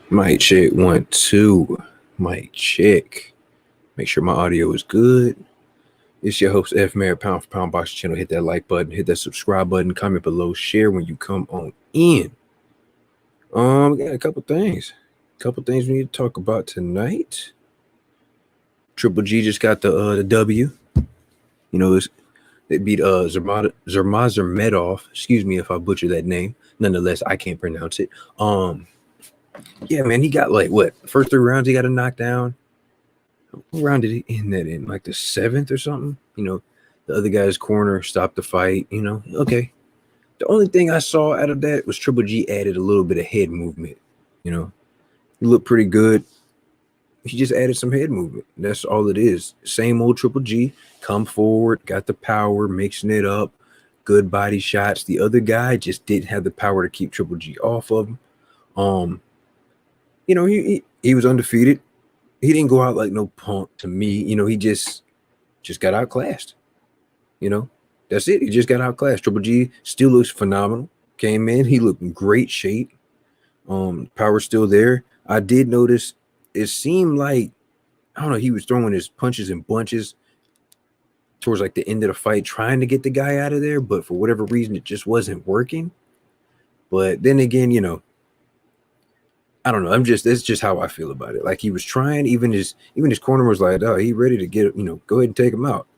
Mic check 1 2. Mic check. Make sure my audio is good. It's your host F Mayor, pound for pound box channel. Hit that like button, hit that subscribe button, comment below, share when you come on in. We got a couple things we need to talk about tonight. Triple G just got the W. You know, they beat Zurmagomedov. Excuse me if I butcher that name. Nonetheless, I can't pronounce it. Yeah, man, he got like what? First 3 rounds he got a knockdown. What round did he end that in? Like the 7th or something? You know, the other guy's corner stopped the fight. You know, okay. The only thing I saw out of that was Triple G added a little bit of head movement. You know, he looked pretty good. He just added some head movement. That's all it is. Same old Triple G. Come forward, got the power, mixing it up, good body shots. The other guy just didn't have the power to keep Triple G off of him. You know, he was undefeated. He didn't go out like no punk to me. You know, he just got outclassed. You know, that's it. He just got outclassed. Triple G still looks phenomenal. Came in, he looked in great shape. Power's still there. I did notice it seemed like, I don't know, he was throwing his punches in bunches towards like the end of the fight, trying to get the guy out of there, but for whatever reason, it just wasn't working. But then again, you know, I don't know. That's just how I feel about it. Like he was trying, even his corner was like, oh, he ready to get, you know, go ahead and take him out.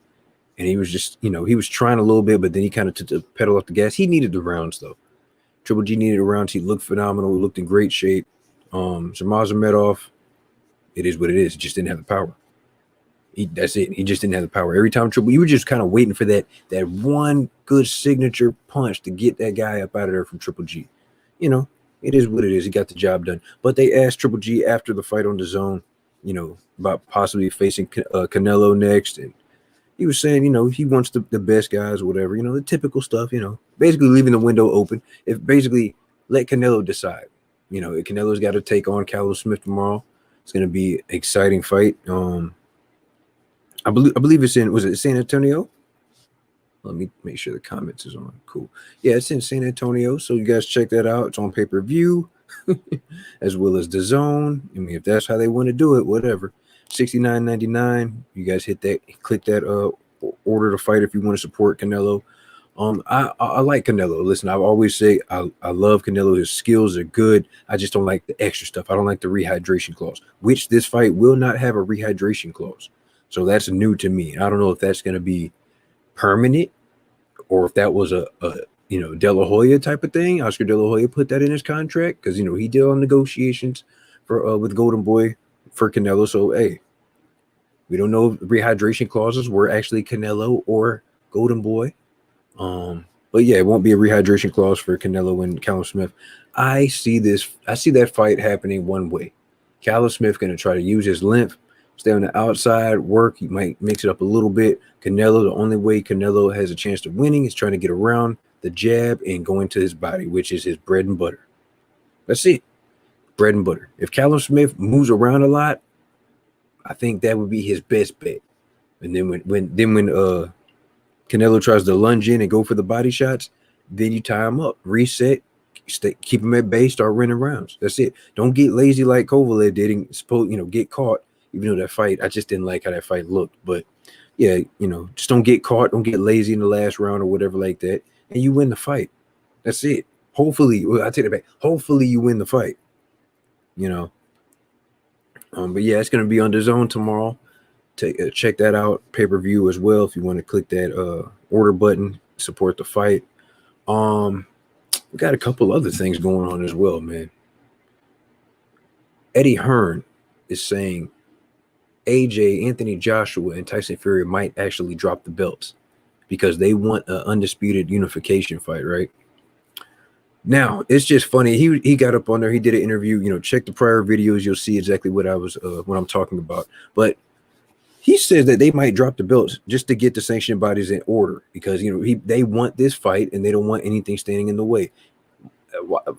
And he was just, you know, he was trying a little bit, but then he kind of took the pedal off the gas. He needed the rounds though. Triple G needed the rounds. He looked phenomenal. He looked in great shape. Zurmagomedov, it is what it is. He just didn't have the power. That's it. He just didn't have the power. Every time you were just kind of waiting for that one good signature punch to get that guy up out of there from Triple G. You know, it is what it is. He got the job done. But they asked Triple G after the fight on the Zone, you know, about possibly facing Canelo next. And he was saying, you know, he wants the best guys or whatever, you know, the typical stuff, you know, basically leaving the window open. If basically let Canelo decide, you know, Canelo's got to take on Callum Smith tomorrow. It's going to be an exciting fight. I believe it's was it San Antonio? Let me make sure the comments is on. Cool. Yeah, it's in San Antonio. So you guys check that out. It's on pay-per-view as well as the Zone. I mean, if that's how they want to do it, whatever. $69.99. You guys hit that, click that order to fight if you want to support Canelo. I like Canelo. Listen, I've always say I love Canelo. His skills are good. I just don't like the extra stuff. I don't like the rehydration clause, which this fight will not have a rehydration clause. So that's new to me. I don't know if that's going to be permanent or if that was a you know, De La Hoya type of thing. Oscar De La Hoya put that in his contract because, you know, he did on negotiations for with Golden Boy for Canelo. So hey, we don't know if rehydration clauses were actually Canelo or Golden Boy. But yeah, it won't be a rehydration clause for Canelo and Callum Smith. I see that fight happening one way. Callum Smith going to try to use his length, stay on the outside, work. He might mix it up a little bit. Canelo, the only way Canelo has a chance of winning is trying to get around the jab and go into his body, which is his bread and butter. That's it. Bread and butter. If Callum Smith moves around a lot, I think that would be his best bet. And then when Canelo tries to lunge in and go for the body shots, then you tie him up, reset, keep him at bay, start running rounds. That's it. Don't get lazy like Kovalev did and get caught. Even though that fight, I just didn't like how that fight looked. But yeah, you know, just don't get caught. Don't get lazy in the last round or whatever like that. And you win the fight. That's it. Hopefully, I take it back. Hopefully you win the fight. You know. But yeah, it's going to be on the Zone tomorrow. Check that out. Pay-per-view as well if you want to click that order button, support the fight. We got a couple other things going on as well, man. Eddie Hearn is saying AJ, Anthony Joshua, and Tyson Fury might actually drop the belts because they want an undisputed unification fight, right? Now, it's just funny. He got up on there. He did an interview. You know, check the prior videos. You'll see exactly what I'm talking about. But he says that they might drop the belts just to get the sanctioning bodies in order because, you know, they want this fight and they don't want anything standing in the way.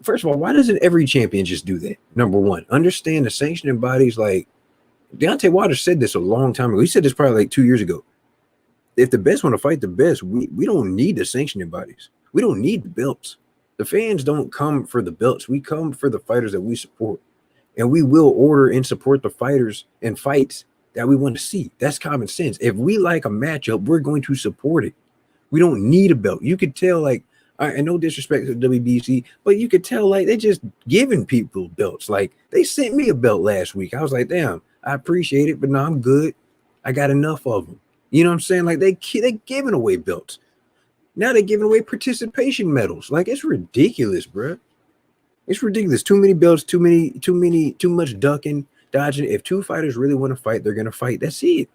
First of all, why doesn't every champion just do that? Number one, understand the sanctioning bodies. Like Deontay Wilder said this a long time ago. He said this probably like 2 years ago. If the best want to fight the best, we don't need the sanctioning bodies. We don't need the belts. The fans don't come for the belts. We come for the fighters that we support. and we will order and support the fighters and fights that we want to see. That's common sense. If we like a matchup, we're going to support it. We don't need a belt. You could tell, like, and no disrespect to WBC, but you could tell, like, they just giving people belts. Like, they sent me a belt last week. I was like, damn, I appreciate it, but no, I'm good. I got enough of them. You know what I'm saying? Like, they giving away belts. Now they're giving away participation medals. Like, it's ridiculous, bro. It's ridiculous. Too many belts, too much ducking, dodging. If two fighters really want to fight, they're gonna fight. That's it.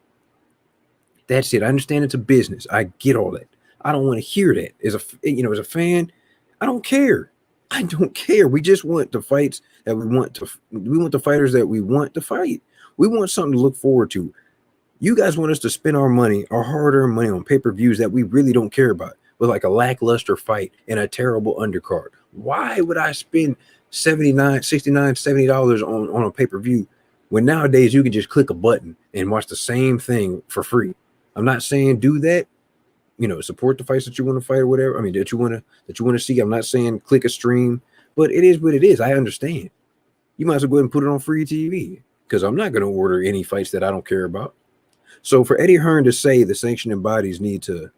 That's it. I understand it's a business. I get all that. I don't want to hear that. As a fan, I don't care. I don't care. We just want the fights that we want to. We want the fighters that we want to fight. We want something to look forward to. You guys want us to spend our money, our hard-earned money, on pay-per-views that we really don't care about, with like a lackluster fight and a terrible undercard. Why would I spend $69, $69, $70 on a pay-per-view when nowadays you can just click a button and watch the same thing for free? I'm not saying do that. Support the fights that you want to fight or whatever. I mean, that you want to see. I'm not saying click a stream, but it is what it is. I understand. You might as well go ahead and put it on free TV, because I'm not going to order any fights that I don't care about. So for Eddie Hearn to say the sanctioning bodies need to,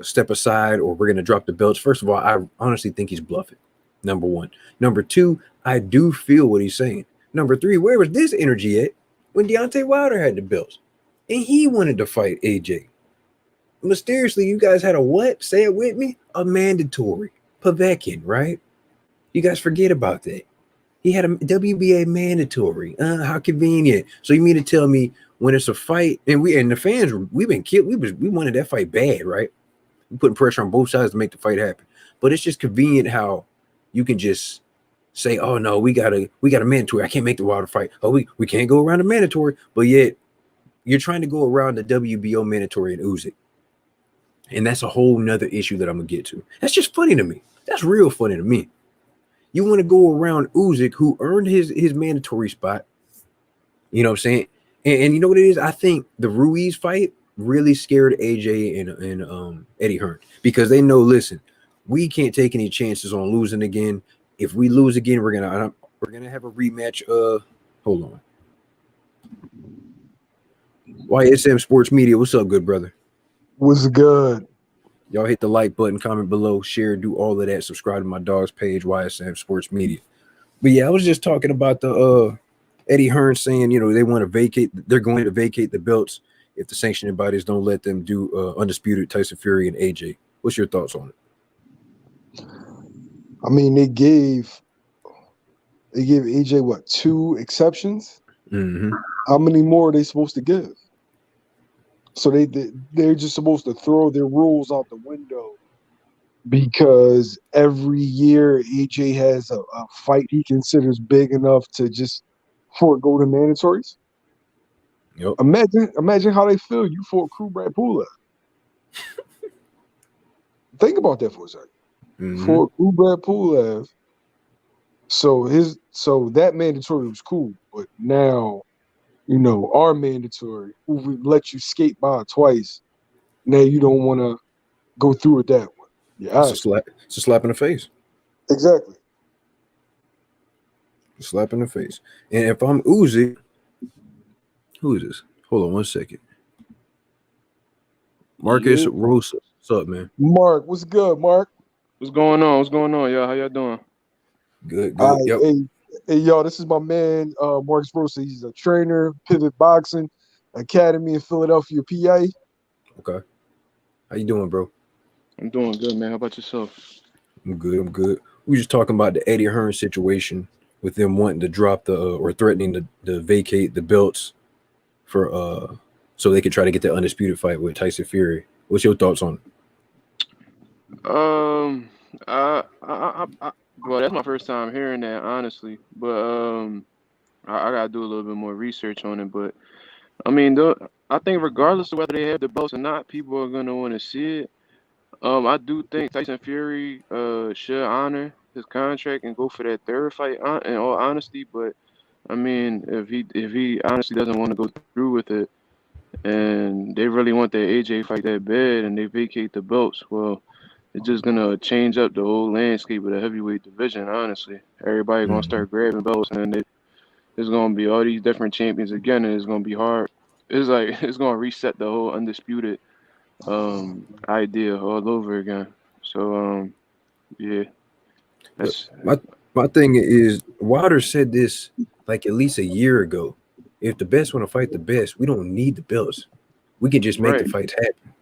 step aside, or we're going to drop the belts, first of all, I honestly think he's bluffing. Number one. Number two, I do feel what he's saying. Number three, where was this energy at when Deontay Wilder had the belts and he wanted to fight AJ? Mysteriously, you guys had a what? Say it with me. A mandatory. Povetkin, right? You guys forget about that. He had a WBA mandatory. How convenient. So you mean to tell me when it's a fight, and the fans, we've been killed. We wanted that fight bad, right? We're putting pressure on both sides to make the fight happen. But it's just convenient how you can just say, oh no, we got a mandatory. I can't make the Wilder fight. Oh, we can't go around the mandatory, but yet you're trying to go around the WBO mandatory and Usyk. And that's a whole nother issue that I'm gonna get to. That's just funny to me. That's real funny to me. You want to go around Usyk, who earned his mandatory spot. You know what I'm saying? And you know what it is? I think the Ruiz fight really scared AJ and Eddie Hearn, because they know, listen, we can't take any chances on losing again. If we lose again, we're gonna have a rematch. Hold on. YSM Sports Media, what's up, good brother? What's good? Y'all hit the like button, comment below, share, do all of that. Subscribe to my dog's page, YSM Sports Media. But yeah, I was just talking about the Eddie Hearn saying, they want to vacate. They're going to vacate the belts if the sanctioning bodies don't let them do undisputed Tyson Fury and AJ. What's your thoughts on it? I mean, they gave AJ what, 2 exceptions? Mm-hmm. How many more are they supposed to give? So they're just supposed to throw their rules out the window, because every year AJ has a fight he considers big enough to just forego the mandatories. Yep. Imagine how they feel. You fought Kubrat Pulev. Think about that for a second. Mm-hmm. For Kubrat Pulev, so that mandatory was cool, but now, our mandatory, who we let you skate by twice, now you don't want to go through with that one. Yeah, it's a slap in the face. Exactly. A slap in the face. And if I'm Usyk, who is this? Hold on one second. Marcus Rosa. What's up, man? Mark, what's good, Mark? What's going on? What's going on, y'all? How y'all doing? Good. Yep. Hey, y'all, this is my man, Marcus Rosa. He's a trainer, Pivot Boxing Academy in Philadelphia, PA. Okay. How you doing, bro? I'm doing good, man. How about yourself? I'm good. We just talking about the Eddie Hearn situation, with them wanting to drop or threatening to vacate the belts for so they could try to get the undisputed fight with Tyson Fury. What's your thoughts on it? Well, that's my first time hearing that, honestly. But I gotta do a little bit more research on it. But I mean, I think regardless of whether they have the belts or not, people are gonna want to see it. I do think Tyson Fury should honor his contract and go for that third fight. In all honesty, but I mean, if he honestly doesn't want to go through with it, and they really want that AJ fight that bad, and they vacate the belts, well, it's just gonna change up the whole landscape of the heavyweight division. Honestly, everybody gonna start grabbing belts, and then There's gonna be all these different champions again, and it's gonna be hard. It's like it's gonna reset the whole undisputed idea all over again. So yeah, But that's my thing is, Wilder said this like at least a year ago. If the best want to fight the best, we don't need the belts. We can just make the right. fights happen.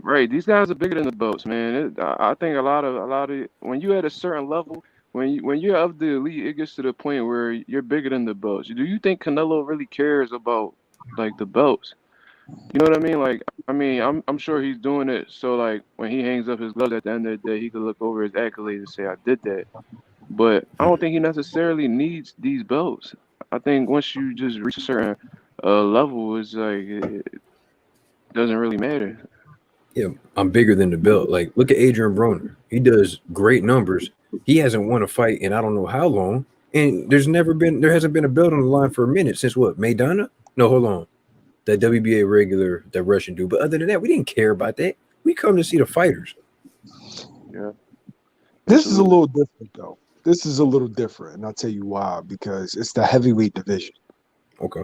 Right, these guys are bigger than the belts, man. I think a lot of when you at a certain level, when you're of the elite, it gets to the point where you're bigger than the belts. Do you think Canelo really cares about like the belts? You know what I mean? Like, I mean, I'm sure he's doing it so like when he hangs up his gloves at the end of the day, he could look over his accolades and say, "I did that." But I don't think he necessarily needs these belts. I think once you just reach a certain level, it's like it doesn't really matter. Yeah, I'm bigger than the belt. Like, look at Adrian Broner. He does great numbers. He hasn't won a fight in I don't know how long, and there hasn't been a belt on the line for a minute since what Maidana? No, hold on, that WBA regular, that Russian dude. But other than that, we didn't care about that. We come to see the fighters. Yeah, This is a absolutely. little different though. This is a little different, and I'll tell you why. Because it's the heavyweight division. Okay.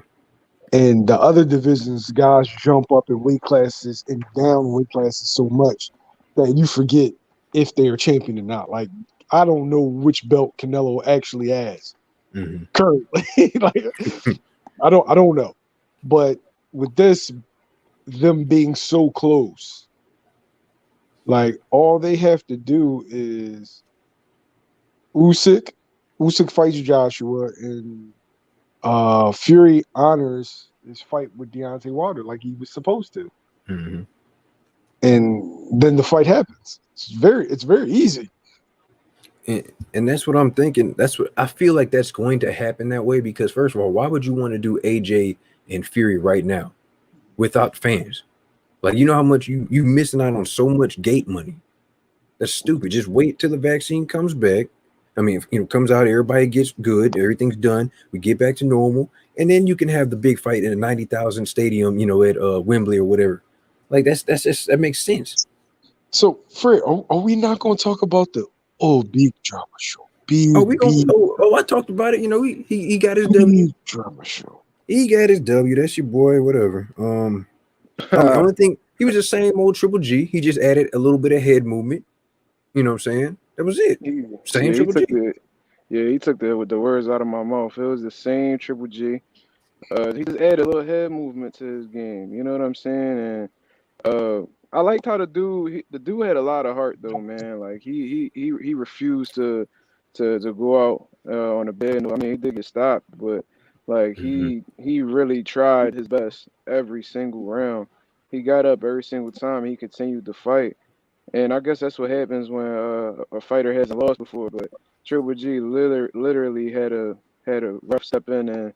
And the other divisions, guys jump up in weight classes and down weight classes so much that you forget if they're a champion or not. Like, I don't know which belt Canelo actually has Mm-hmm. currently. Like, I don't know. But with this, them being so close, like all they have to do is Usyk. Usyk fights Joshua, and Fury honors his fight with Deontay Wilder like he was supposed to, Mm-hmm. and then the fight happens. It's very easy. And that's what I'm thinking. That's what I feel like that's going to happen that way because first of all, why would you want to do AJ and Fury right now without fans? Like you know how much you missing out on so much gate money. That's stupid. Just wait till the vaccine comes back. I mean, comes out, everybody gets good, everything's done, we get back to normal, and then you can have the big fight in a 90,000 stadium, at Wembley or whatever. Like that's just that makes sense. So, Fred, are we not going to talk about the big drama show? Oh, Big, we gonna big, I talked about it. He got his W. big drama show. He got his W. That's your boy, whatever. Only thing he was the same old Triple G. He just added a little bit of head movement. You know what I'm saying? That was it. He, Same yeah, he Triple G. took the words out of my mouth. It was the same Triple G. He just added a little head movement to his game. You know what I'm saying? And I liked how the dude had a lot of heart though, man. Like he refused to go out on a bed. I mean, he did get stopped, but like Mm-hmm. he really tried his best every single round. He got up every single time. He continued to fight. And I guess that's what happens when a fighter hasn't lost before. But Triple G literally had a rough step in and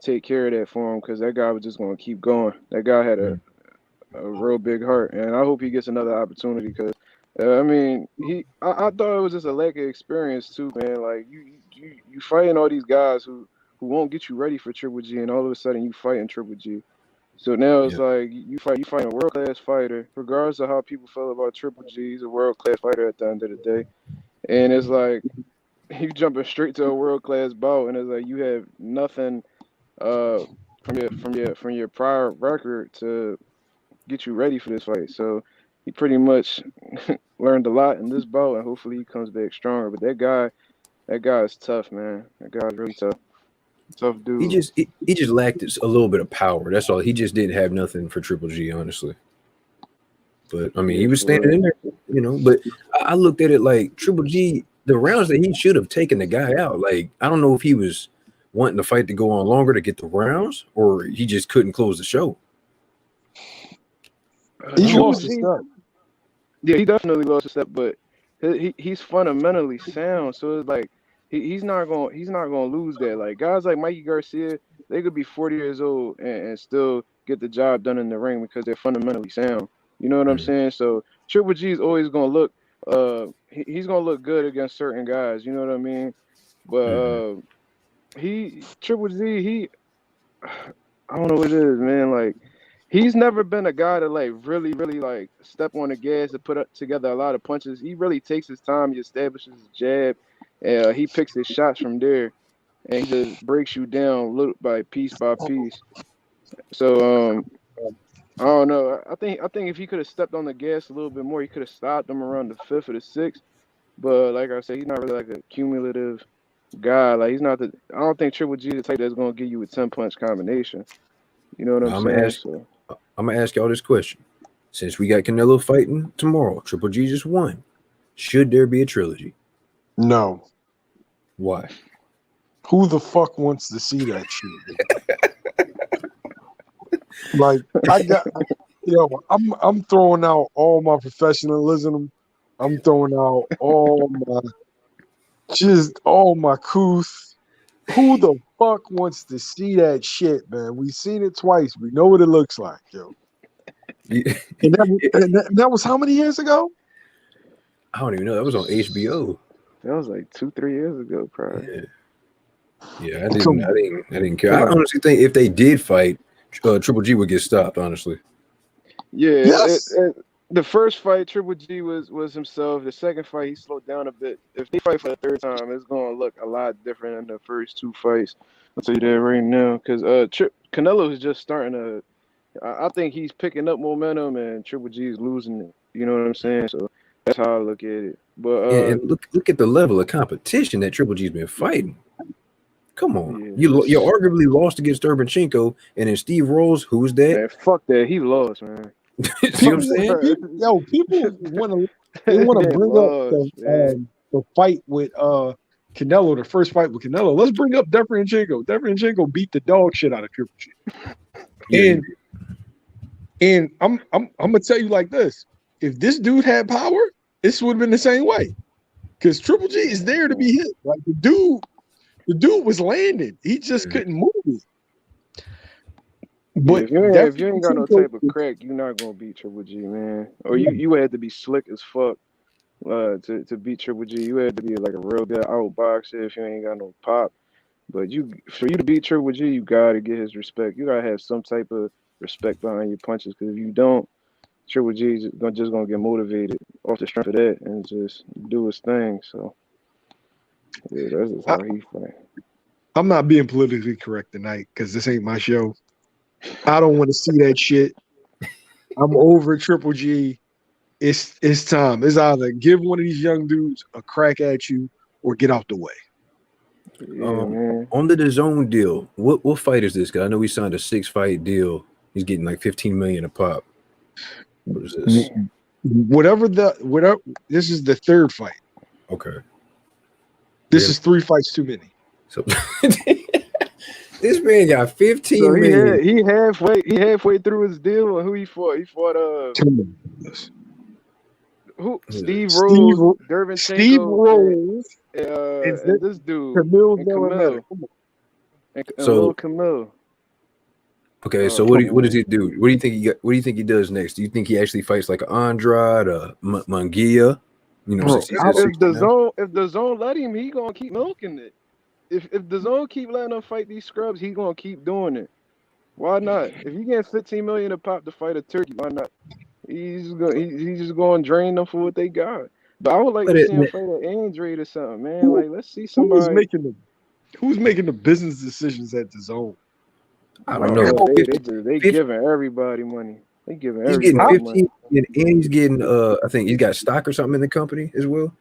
take care of that for him because that guy was just going to keep going. That guy had a real big heart, and I hope he gets another opportunity because I mean I thought it was just a lack of experience too, man. Like you fighting all these guys who won't get you ready for Triple G, and all of a sudden you fighting Triple G. So now it's Yeah. like you fight a world class fighter, regardless of how people feel about Triple G. He's a world class fighter at the end of the day, and it's like you jumping straight to a world class bout, and it's like you have nothing uh from your prior record to get you ready for this fight. So he pretty much learned a lot in this bout, and hopefully he comes back stronger. But that guy is tough, man. That guy's really tough, tough He dude. just he just lacked a little bit of power. That's all. He just didn't have nothing for Triple G, honestly. But I mean, Yeah, he was for standing real. in there. But I looked at it like Triple G, the rounds that he should have taken the guy out. Like I don't know if he was wanting the fight to go on longer to get the rounds, or he just couldn't close the show. He I don't Triple know. lost his G, step. yeah, he definitely lost a step, but he's fundamentally sound. So it's like he's not gonna lose that. Like guys like Mikey Garcia, they could be 40 years old and still get the job done in the ring because they're fundamentally sound. You know what I'm Mm, saying? So Triple G is always gonna look he's gonna look good against certain guys. You know what I mean? But mhm. he Triple G I don't know what it is, man. Like he's never been a guy to like really, really like step on the gas and put up together a lot of punches. He really takes his time. He establishes his jab. He picks his shots from there. and he just breaks you down little by piece by piece. So I don't know. I think if he could have stepped on the gas a little bit more, he could have stopped him around the fifth or the sixth. But like I said, he's not really like a cumulative guy. Like he's not the. I don't think Triple G is the type that's gonna give you a 10-punch combination. You know what I'm saying? I'm gonna ask y'all this question. Since we got Canelo fighting tomorrow, Triple G just won. Should there be a trilogy? No. Why? Who the fuck wants to see that shit? Like I'm throwing out all my professionalism. I'm throwing out all my couth. Who the fuck wants to see that shit, man? We've seen it twice. We know what it looks like, yo. And that was how many years ago? I don't even know. That was on HBO. That was like 2-3 years ago, probably. Yeah, I didn't care. I honestly think if they did fight, Triple G would get stopped. Honestly. Yeah. Yes. The first fight, Triple G was himself. The second fight, he slowed down a bit. If they fight for the third time, it's going to look a lot different than the first two fights. I'll tell you that right now. Because Canelo is just starting to – I think he's picking up momentum and Triple G is losing it. You know what I'm saying? So that's how I look at it. But and look at the level of competition that Triple G's been fighting. Come on. You arguably lost against Urbanchenko, and then Steve Rolls, who's that? Man, fuck that. He lost, man. See what I'm saying? People want to bring up the fight with Canelo, the first fight with Canelo. Let's bring up Deverenchenko. Deverenchenko beat the dog shit out of Triple G. And I'm gonna tell you like this: if this dude had power, this would have been the same way. Because Triple G is there to be hit. Like the dude was landing. He just couldn't move it. But if you ain't got no type of crack, you're not gonna beat Triple G, man. Or you had to be slick as fuck to beat Triple G. You had to be like a real good outboxer if you ain't got no pop. But for you to beat Triple G, you gotta get his respect. You gotta have some type of respect behind your punches. Because if you don't, Triple G is just gonna get motivated off the strength of that and just do his thing. So yeah, that's just how he fight. I'm not being politically correct tonight because this ain't my show. I don't want to see that shit. I'm over Triple G. It's time. It's either give one of these young dudes a crack at you or get out the way. On the DAZN deal, what fight is this? Because I know he signed a 6-fight deal. He's getting like $15 million a pop. What is this? Whatever. This is the third fight. Okay. This is 3 fights too many. So this man got 15 million. He halfway through his deal. And who he fought? He fought who? Steve Rolls, Deverenchenko, Steve Rolls, and this dude, Camille. Camille. Okay, so what does he do? What do you think he got? What do you think he does next? Do you think he actually fights like an Andrade, Munguia? You know, if the zone let him, he gonna keep milking it. If the zone keep letting him fight these scrubs, he gonna keep doing it. Why not? If you get 15 million a pop to fight a turkey, why not? He's just going to drain them for what they got. But I would like to see him fight an Andrade or something, man. Like, let's see somebody. Who's making the business decisions at the zone? I don't know. They giving everybody money. They giving everybody getting money. 15 and he's getting I think he's got stock or something in the company as well.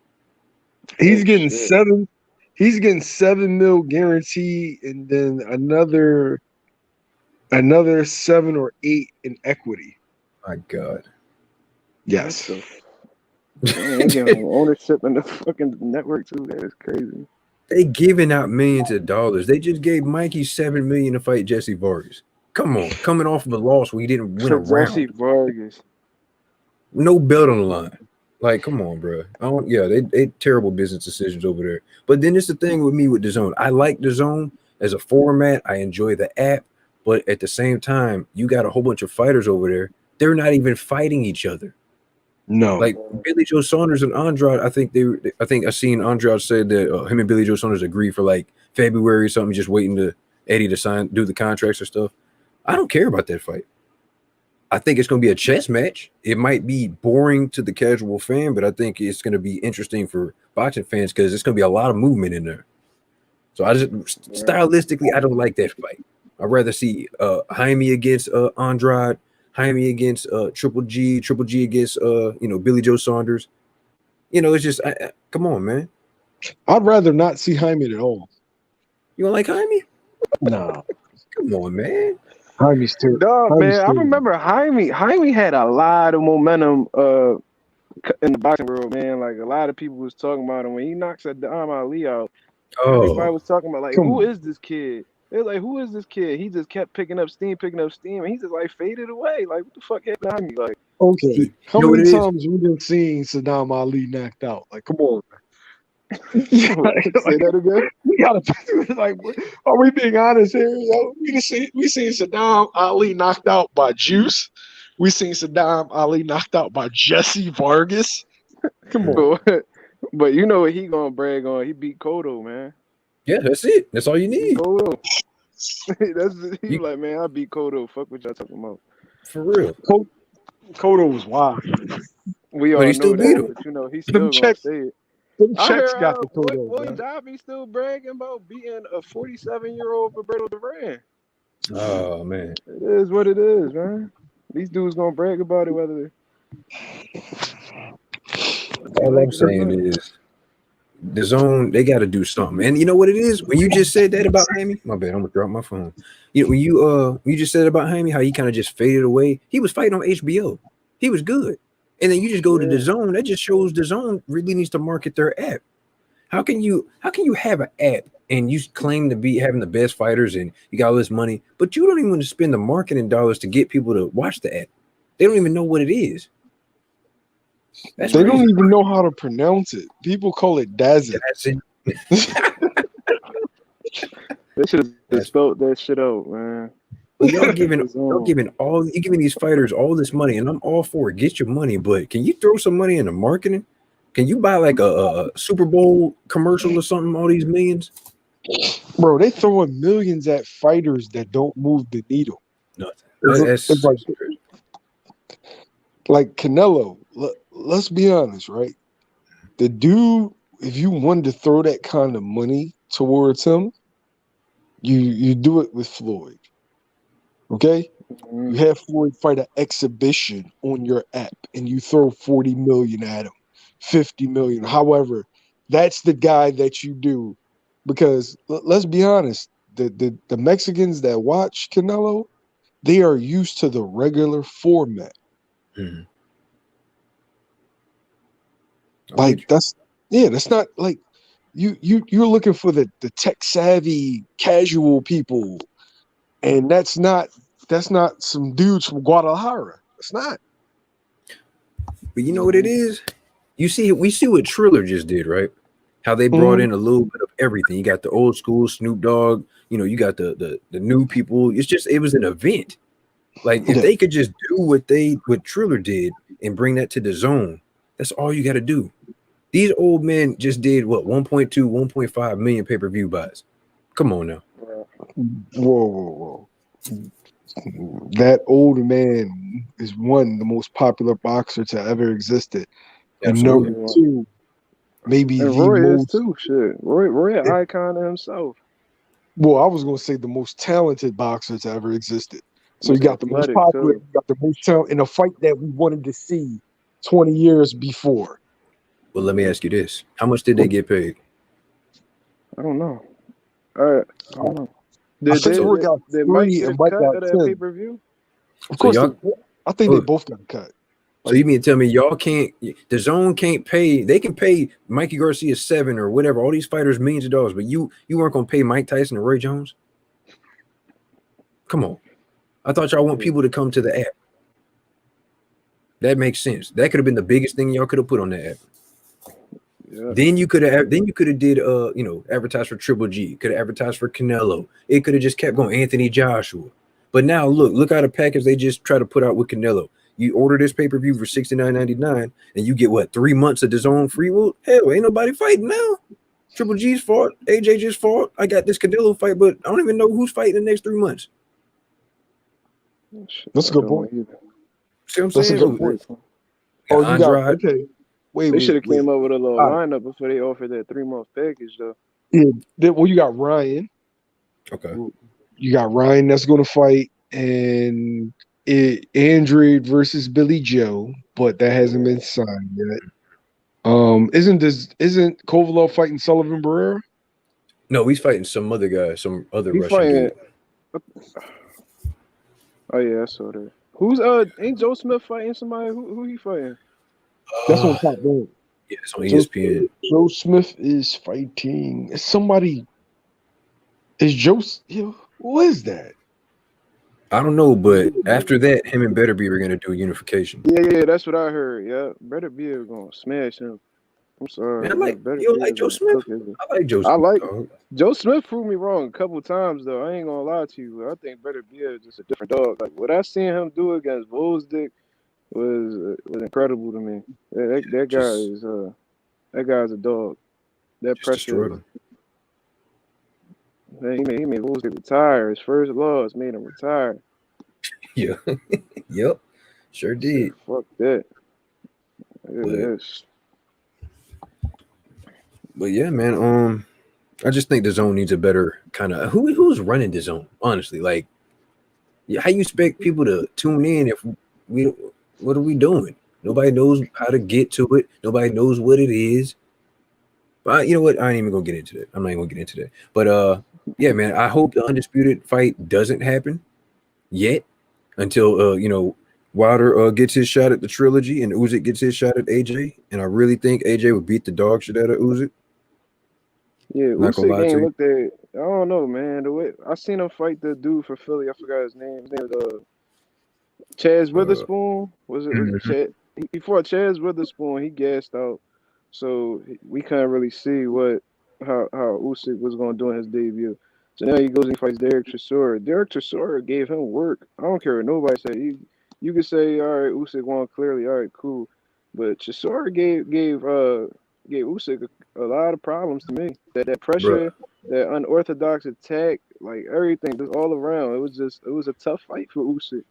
He's getting $7 mil guaranteed, and then another 7 or 8 in equity. My God. Yes. They giving ownership in the fucking network too. That is crazy. They giving out millions of dollars. They just gave Mikey $7 million to fight Jesse Vargas. Come on, coming off of a loss where he didn't win a round. Jesse Vargas. No belt on the line. Like, come on, bro. They terrible business decisions over there. But then it's the thing with me with DAZN. I like DAZN as a format. I enjoy the app, but at the same time, you got a whole bunch of fighters over there. They're not even fighting each other. No, like Billy Joe Saunders and Andrade. I think I seen Andrade said that him and Billy Joe Saunders agreed for like February or something, just waiting to Eddie to do the contracts or stuff. I don't care about that fight. I think it's going to be a chess match. It might be boring to the casual fan, but I think it's going to be interesting for boxing fans because it's going to be a lot of movement in there. So I just stylistically, I don't like that fight. I'd rather see Jaime against Andrade, Jaime against Triple G against Billy Joe Saunders. It's just come on, man. I'd rather not see Hyman at all. You don't like Jaime? Nah. Come on, man. Jaime's too. Dog, man, I too. remember Jaime had a lot of momentum in the boxing world, man. Like a lot of people was talking about him when he knocks Saddam Ali out. Everybody was talking about like, who is this kid? They're like, who is this kid? He just kept picking up steam, and he just like faded away. Like, what the fuck happened to Jaime? Like, okay, how many times we been seeing Saddam Ali knocked out? Like, come on. Say that again. We gotta like, are we being honest here? Yo? We seen Saddam Ali knocked out by Juice. We seen Saddam Ali knocked out by Jesse Vargas. Come on. But you know what he gonna brag on? He beat Cotto, man. Yeah, that's it. That's all you need. Cotto. He's like, man, I beat Cotto. Fuck what y'all talking about. For real. Cotto was wild. We all but he know still beat him. But he's still gonna say it. Them checks I heard, got the Cotto. William Dobby still bragging about beating a 47-year-old Roberto Duran. Oh man, it is what it is, man. These dudes gonna brag about it whether. All I'm saying is, the zone, they got to do something. And you know what it is? When you just said that about Jaime, my bad, I'm gonna drop my phone. When you just said about Jaime, how he kind of just faded away. He was fighting on HBO. He was good. And then you just go to the zone. That just shows the zone really needs to market their app. How can you have an app and you claim to be having the best fighters and you got all this money, but you don't even want to spend the marketing dollars to get people to watch the app? They don't even know what it is. They don't even know how to pronounce it. People call it Dazit. They should have spelled that shit out, man. Y'all giving these fighters all this money, and I'm all for it. Get your money, but can you throw some money into marketing? Can you buy like a Super Bowl commercial or something? All these millions, bro. They throwing millions at fighters that don't move the needle. Nothing. It's like Canelo. Let's be honest, right? The dude, if you wanted to throw that kind of money towards him, you do it with Floyd. Okay? You have Floyd fight an exhibition on your app and you throw 40 million at him, 50 million. However, that's the guy that you do. Because let's be honest, the Mexicans that watch Canelo, they are used to the regular format. Mm-hmm. Like that's not like you're looking for the tech savvy casual people, and that's not some dudes from Guadalajara. It's not. But you know what it is? We see what Triller just did, right? How they brought in a little bit of everything. You got the old school Snoop Dogg, you got the new people. It was an event. Like if they could just do what Triller did and bring that to the zone, that's all you got to do. These old men just did what 1.2, 1.5 million pay-per-view buys. Come on now. Whoa. That old man is the most popular boxer to ever existed. And number two, maybe and Roy is too. Shit, Roy an icon himself. Well, I was gonna say the most talented boxer to ever existed. So you got the most popular, you got the most talent in a fight that we wanted to see 20 years before. Well, let me ask you this: how much did they get paid? I don't know. I don't know. Did Mike get a cut of that pay-per-view? Of course, I think they both got a cut. So you mean to tell me y'all can't? The zone can't pay. They can pay Mikey Garcia $7 or whatever. All these fighters millions of dollars, but you weren't gonna pay Mike Tyson and Roy Jones. Come on, I thought y'all want people to come to the app. That makes sense. That could have been the biggest thing y'all could have put on the app. Yeah. Then you could have did advertise for Triple G, could have advertised for Canelo. It could have just kept going, Anthony Joshua. But now look how the package they just try to put out with Canelo. You order this pay-per-view for $69.99 and you get what 3 months of the zone free? Well, hell, ain't nobody fighting now. Triple G's fought, AJ just fought. I got this Canelo fight, but I don't even know who's fighting the next 3 months. That's a good point. See what I'm saying? That's a good point. Oh, you got okay. They should have came up with a little lineup before they offered that 3-month package, though. Yeah. Well, you got Ryan. Okay. You got Ryan that's going to fight, and Andrew versus Billy Joe, but that hasn't been signed yet. Isn't Kovalov fighting Sullivan Barrera? No, he's fighting some other guy, some other He Russian fighting. dude. Oh yeah, I saw that. Who's ain't Joe Smith fighting somebody? Who he fighting? That's on Top Rank. Yeah, it's on Joe, ESPN. Joe Smith is fighting somebody. Is Joe? What is that? I don't know, but after that, him and Beterbiev are gonna do a unification. Yeah, that's what I heard. Yeah, Better be gonna smash him. I'm sorry, Man, I like Better you don't be like Joe gonna Smith? cook him. I like Joe I Smith, like dog. Joe Smith proved me wrong a couple times though. I ain't gonna lie to you. I think Better be just a different dog. Like what I seen him do against Dick was incredible to me. That guy Just is that guy's a dog. That destroyed pressure. him. Man, he made Dick retire. His first loss made him retire. Yeah. Yep. Sure did. Fuck that. But, Yes. but yeah, man. I just think the zone needs a better kind of who's running the zone, honestly. Like, yeah, how you expect people to tune in if we what are we doing? Nobody knows how to get to it. Nobody knows what it is. But you know what? I ain't even gonna get into that. I'm not even gonna get into that. But yeah, man, I hope the undisputed fight doesn't happen yet until Wilder gets his shot at the trilogy and Usyk gets his shot at AJ. And I really think AJ would beat the dog shit out of Usyk. Yeah, Not gonna Usyk lie to ain't you. looked at. I don't know, man. The way I seen him fight the dude for Philly, I forgot his name. His name was Chaz Uh, Witherspoon. Was it mhm. Chad? He fought Chaz Witherspoon. He gassed out, so we couldn't really see how Usyk was gonna do in his debut. So now he goes and he fights Derek Chisora. Derek Chisora gave him work. I don't care what nobody say. You could say, all right, Usyk won clearly. All right, cool. But Chisora gave Usyk a lot of problems to me. That Bruh. pressure, that unorthodox attack, like everything, just all around. It was a tough fight for Usyk.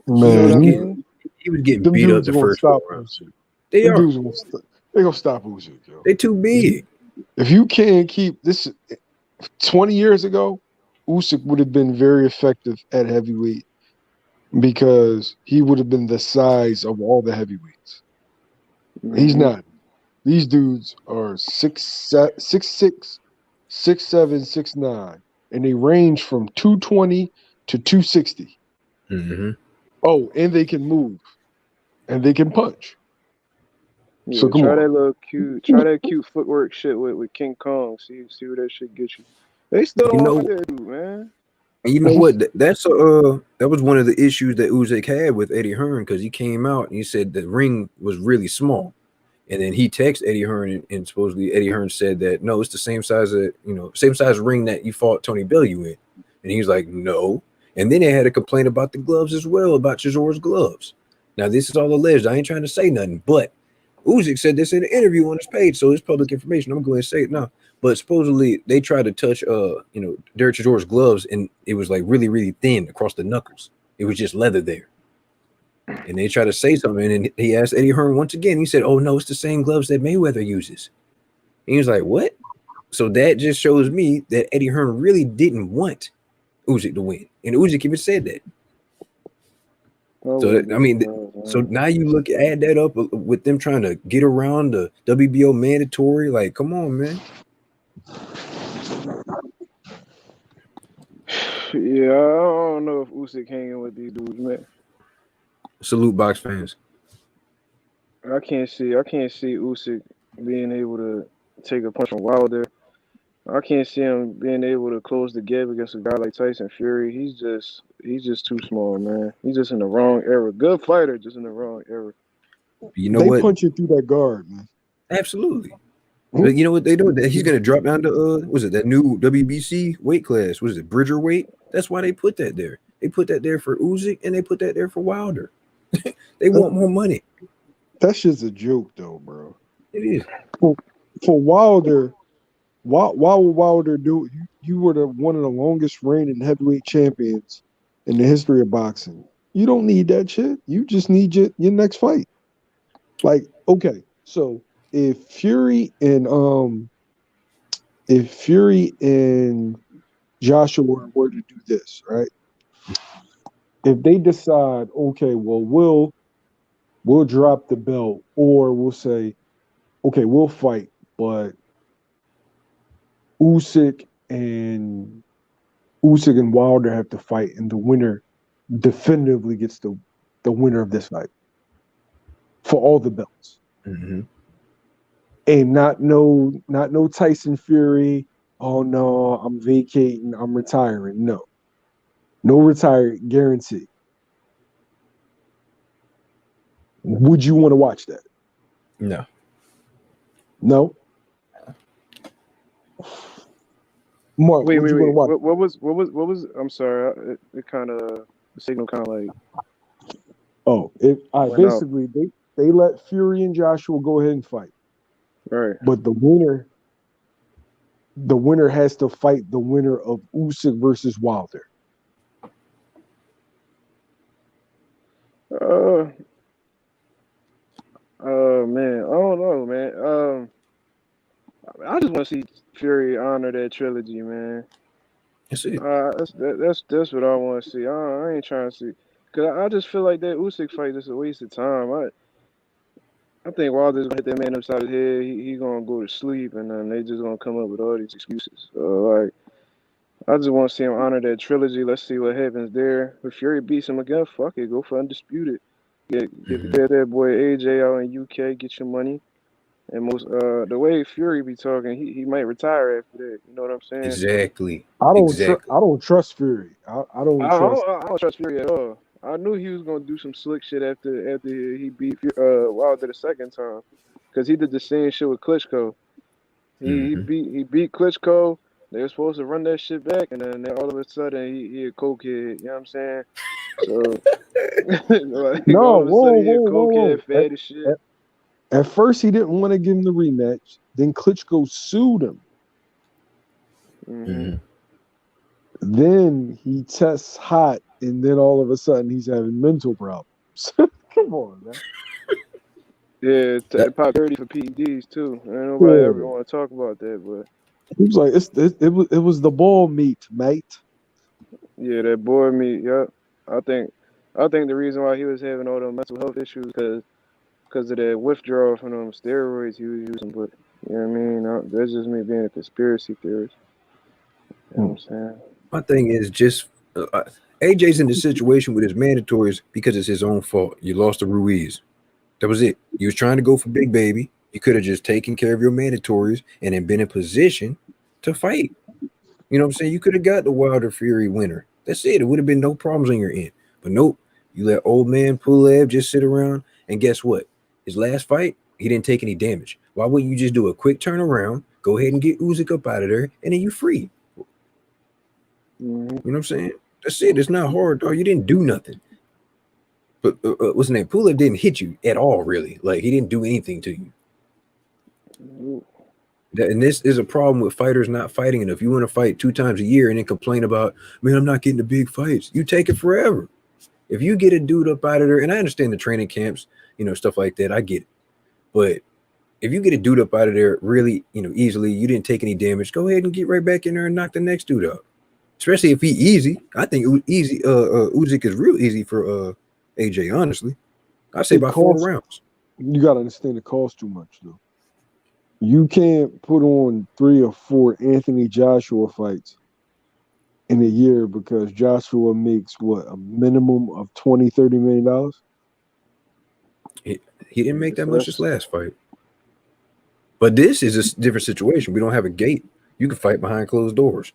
You know what He was I Man, getting mean? he was getting them beat up dudes the are gonna first four stop rounds. Usyk. They Them are. dudes they gonna stop Usyk, yo. They too big. If you can't keep this 20 years ago, Usyk would have been very effective at heavyweight because he would have been the size of all the heavyweights. He's Mm-hmm. not. These dudes are 6'6", 6'7", 6'9", and they range from 220 to 260. Mm-hmm. Oh, and they can move and they can punch. So Yeah, come on. try that cute footwork shit with King Kong. See where that shit gets you. They still You don't know, want that dude, man. and you know what? That's that was one of the issues that Usyk had with Eddie Hearn because he came out and he said the ring was really small, and then he texted Eddie Hearn and supposedly Eddie Hearn said that no, it's the same size ring that you fought Tony Bellew in, and he was like no, and then they had a complaint about the gloves as well about Chisora's gloves. Now this is all alleged. I ain't trying to say nothing, but Usyk said this in an interview on his page, so it's public information. I'm going to go ahead and say it now. But supposedly they tried to touch Derek Chisora's gloves and it was like really, really thin across the knuckles. It was just leather there. And they tried to say something, and he asked Eddie Hearn once again. He said, "Oh no, it's the same gloves that Mayweather uses." And he was like, "What?" So that just shows me that Eddie Hearn really didn't want Usyk to win, and Usyk even said that. I So wouldn't I be mean, surprised, so man. now you add that up with them trying to get around the WBO mandatory. Like, come on, man. Yeah, I don't know if Usyk hanging with these dudes, man. Salute box fans. I can't see Usyk being able to take a punch from Wilder. I can't see him being able to close the gap against a guy like Tyson Fury. He's just too small, man. He's just in the wrong era. Good fighter, just in the wrong era. You know They what? punch you through that guard, man. Absolutely. But you know what they do? He's gonna drop down to was it that new WBC weight class? What is it, Bridger weight? That's why they put that there. They put that there for Usyk and they put that there for Wilder. They want more money. That shit's a joke, though, bro. It is. For Wilder, why would Wilder do it? You were one of the longest reigning heavyweight champions in the history of boxing. You don't need that shit. You just need your next fight. Like, okay, so if Fury and if Fury and Joshua were to do this, right? If they decide, okay, well, we'll drop the belt, or we'll say, okay, we'll fight, but Usyk and Wilder have to fight, and the winner definitively gets the winner of this fight for all the belts. Mm-hmm. And not no Tyson Fury. Oh no, I'm vacating, I'm retiring. No retire guarantee. Would you want to watch that? No. No. Mark, Wait. would you want to watch? What was? I'm sorry. It kind of the signal kind of like. Oh, basically they let Fury and Joshua go ahead and fight. Right. But the winner has to fight the winner of Usyk versus Wilder. Man, I don't know, man. I just want to see Fury honor that trilogy, man. That's it. That's what I want to see. I ain't trying to see, cause I just feel like that Usyk fight is a waste of time. I think Wilder's gonna hit that man upside his head. He gonna go to sleep, and then they just gonna come up with all these excuses. Like, I just want to see him honor that trilogy. Let's see what happens there. If Fury beats him again, fuck it, go for undisputed. Get that boy AJ out in UK, get your money. And the way Fury be talking, he might retire after that. You know what I'm saying? Exactly. I don't trust Fury. I don't trust Fury at all. I knew he was gonna do some slick shit after he beat Wilder the second time, because he did the same shit with Klitschko. He beat Klitschko. They were supposed to run that shit back, and then all of a sudden he a cokehead. You know what I'm saying? So like, No, all of a sudden he a whoa. cokehead, fat as shit. At first, he didn't want to give him the rematch. Then Klitschko sued him. Mm-hmm. Then he tests hot, and then all of a sudden he's having mental problems. Come on, man. Yeah, it popped 30 for PEDs too. Ain't nobody ever want to talk about that, but he was like, it was the ball meat, mate. Yeah, that boy meat. Yep. I think the reason why he was having all the mental health issues because of that withdrawal from them steroids he was using. But you know what I mean? That's just me being a conspiracy theorist. You know what I'm saying? My thing is just AJ's in this situation with his mandatories because it's his own fault. You lost to Ruiz. That was it. You was trying to go for Big Baby. You could have just taken care of your mandatories and then been in position to fight. You know what I'm saying? You could have got the Wilder Fury winner. That's it. It would have been no problems on your end. But nope. You let old man Pulev just sit around, and guess what? His last fight, he didn't take any damage. Why wouldn't you just do a quick turnaround, go ahead and get Usyk up out of there, and then you free? You know what I'm saying? That's it. It's not hard, dog. You didn't do nothing. But what's his name? Pulev didn't hit you at all, really. Like, he didn't do anything to you. And this is a problem with fighters not fighting enough. You want to fight 2 times a year and then complain about, man, I'm not getting the big fights. You take it forever. If you get a dude up out of there, and I understand the training camps, you know, stuff like that, I get it. But if you get a dude up out of there really, you know, easily, you didn't take any damage, go ahead and get right back in there and knock the next dude out. Especially if he easy. I think Usyk is real easy for AJ, honestly. I'd say about 4 rounds. You got to understand it costs too much, though. You can't put on 3 or 4 Anthony Joshua fights in a year because Joshua makes a minimum of $20-30 million. He didn't make that much this last fight. But this is a different situation. We don't have a gate. You can fight behind closed doors.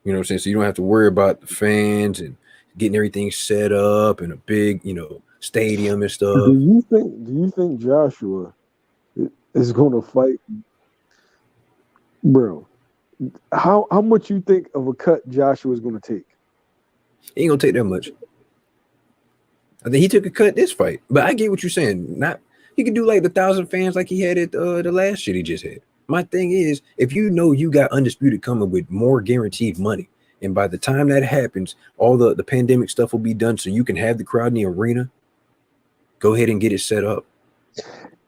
You know what I'm saying? So you don't have to worry about the fans and getting everything set up in a big, you know, stadium and stuff. Do you think Joshua is going to fight, bro? How much you think of a cut Joshua is going to take? He ain't gonna take that much. I think he took a cut this fight, but I get what you're saying. Not he could do like the 1,000 fans like he had at the last shit he just had. My thing is, if you know you got Undisputed coming with more guaranteed money, and by the time that happens, all the pandemic stuff will be done, so you can have the crowd in the arena. Go ahead and get it set up.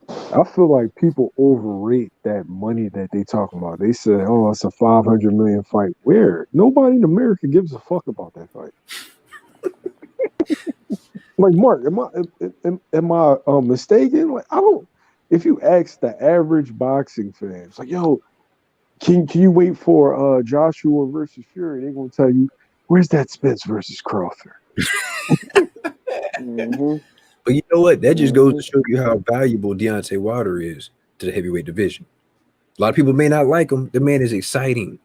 I feel like people overrate that money that they talking about. They say, "Oh, it's a 500 million fight." Where nobody in America gives a fuck about that fight. Like Mark, am I mistaken? Like I don't. If you ask the average boxing fan, it's like, "Yo, can you wait for Joshua versus Fury?" They're gonna tell you, "Where's that Spence versus Crawford?" Mm-hmm. But you know what? That just goes Mm-hmm. to show you how valuable Deontay Wilder is to the heavyweight division. A lot of people may not like him. The man is exciting.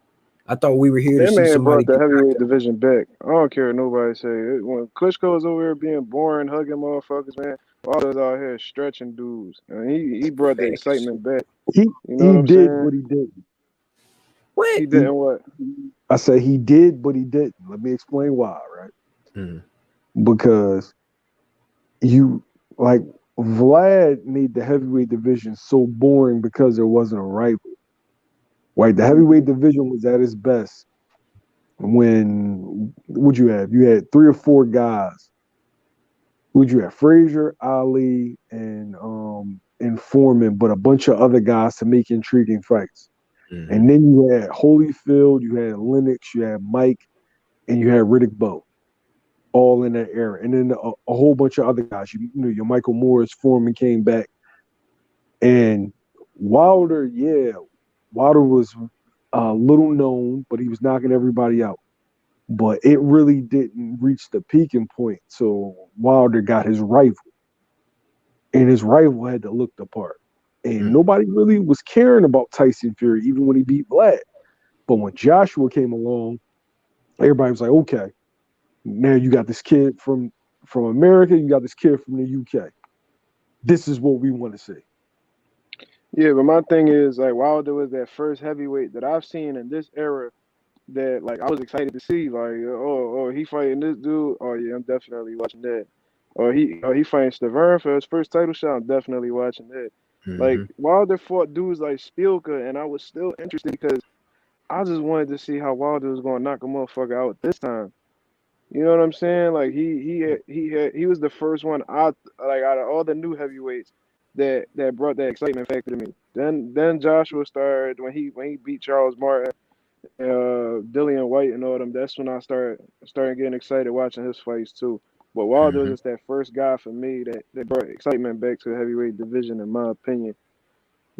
I thought we were here to That see man somebody brought the get knocked heavyweight out. division back. I don't care what nobody say. When Klitschko was over here being boring, hugging motherfuckers, man, Wilder's out here stretching dudes. And he brought the Facts. excitement back. He You know he what I'm did, saying? but he didn't. What? He He, didn't what? I say he did, but he didn't. Let me explain why. Right? Mm, Because you like Vlad made the heavyweight division so boring because there wasn't a rival. Right? The heavyweight Mm-hmm. division was at its best when would you have? You had three or four guys. Would you have Frazier, Ali, and Foreman, but a bunch of other guys to make intriguing fights. hmm. And then you had Holyfield, you had Lennox, you had Mike, and you had Riddick Bowe, all in that era. And then a whole bunch of other guys. You know, your Michael Morris, Foreman came back. And Wilder, yeah, Wilder was little known, but he was knocking everybody out. But it really didn't reach the peaking point. So Wilder got his rival, and his rival had to look the part. And Mm. nobody really was caring about Tyson Fury, even when he beat Vlad. But when Joshua came along, everybody was like, okay, now you got this kid from America, you got this kid from the UK. This is what we want to see. Yeah, but my thing is like Wilder was that first heavyweight that I've seen in this era that like I was excited to see. Like, oh, he fighting this dude. Oh yeah, I'm definitely watching that. Or he fighting Stavern for his first title shot. I'm definitely watching that. Like Hmm. Wilder fought dudes like Spielka, and I was still interested because I just wanted to see how Wilder was going to knock a motherfucker out this time. You know what I'm saying? Like he was the first one out like out of all the new heavyweights that brought that excitement factor to me. Then Joshua started when he beat Charles Martin, Dillian Whyte and all them. That's when I started getting excited watching his fights too. But Wilder was Hmm. just that first guy for me that brought excitement back to the heavyweight division, in my opinion.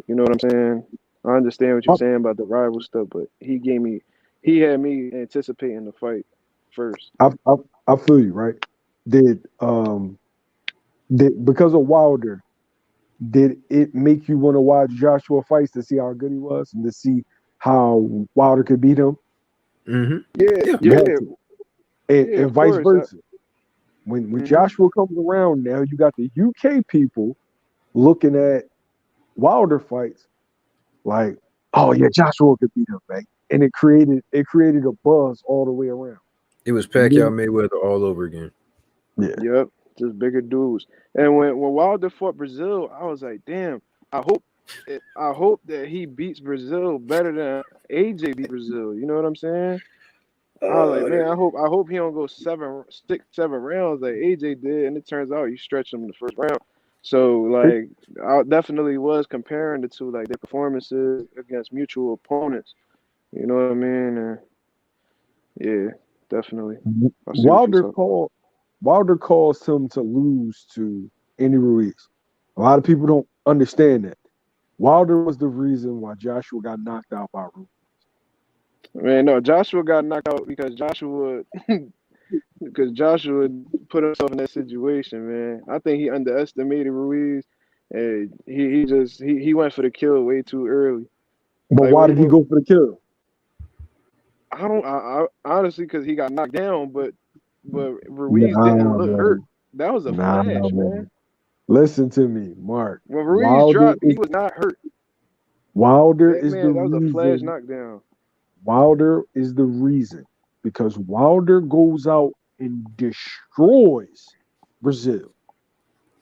You know what I'm saying? I understand what you're I, saying about the rival stuff, but he had me anticipating the fight first. I, I, I feel you, right? Did because of Wilder, did it make you want to watch Joshua fights to see how good he was and to see how Wilder could beat him? Hmm. Yeah, Yeah. You yeah, had to, yeah. and Of vice course. versa. When Mm-hmm. Joshua comes around, now you got the UK people looking at Wilder fights like, oh yeah, Joshua could beat him, man, and it created a buzz all the way around. It was And Pacquiao then, Mayweather all over again. yeah, Yep, just bigger dudes. And when Wilder fought Brazil, I was like, damn. I hope I hope that he beats Brazil better than AJ beat Brazil. You know what I'm saying? I was like, man, I hope he don't go 6, 7 rounds like AJ did, and it turns out you stretched him in the first round. So it, like, I definitely was comparing the two, like their performances against mutual opponents. You know what I mean? And yeah, definitely. I see what you're Wilder talking about. called Wilder caused him to lose to Andy Ruiz. A lot of people don't understand that. Wilder was the reason why Joshua got knocked out by Ruiz. Man, no, Joshua got knocked out because Joshua put himself in that situation, man. I think he underestimated Ruiz, and he went for the kill way too early. But Like why did he go for the kill? I honestly because he got knocked down, but Ruiz didn't Nah, look hurt. man. That was a Nah, flash, man. man. Listen to me, Mark. When Ruiz dropped, he was not hurt. Wilder That is the man, that was a flash reason. knockdown. Wilder is the reason because Wilder goes out and destroys Brazil.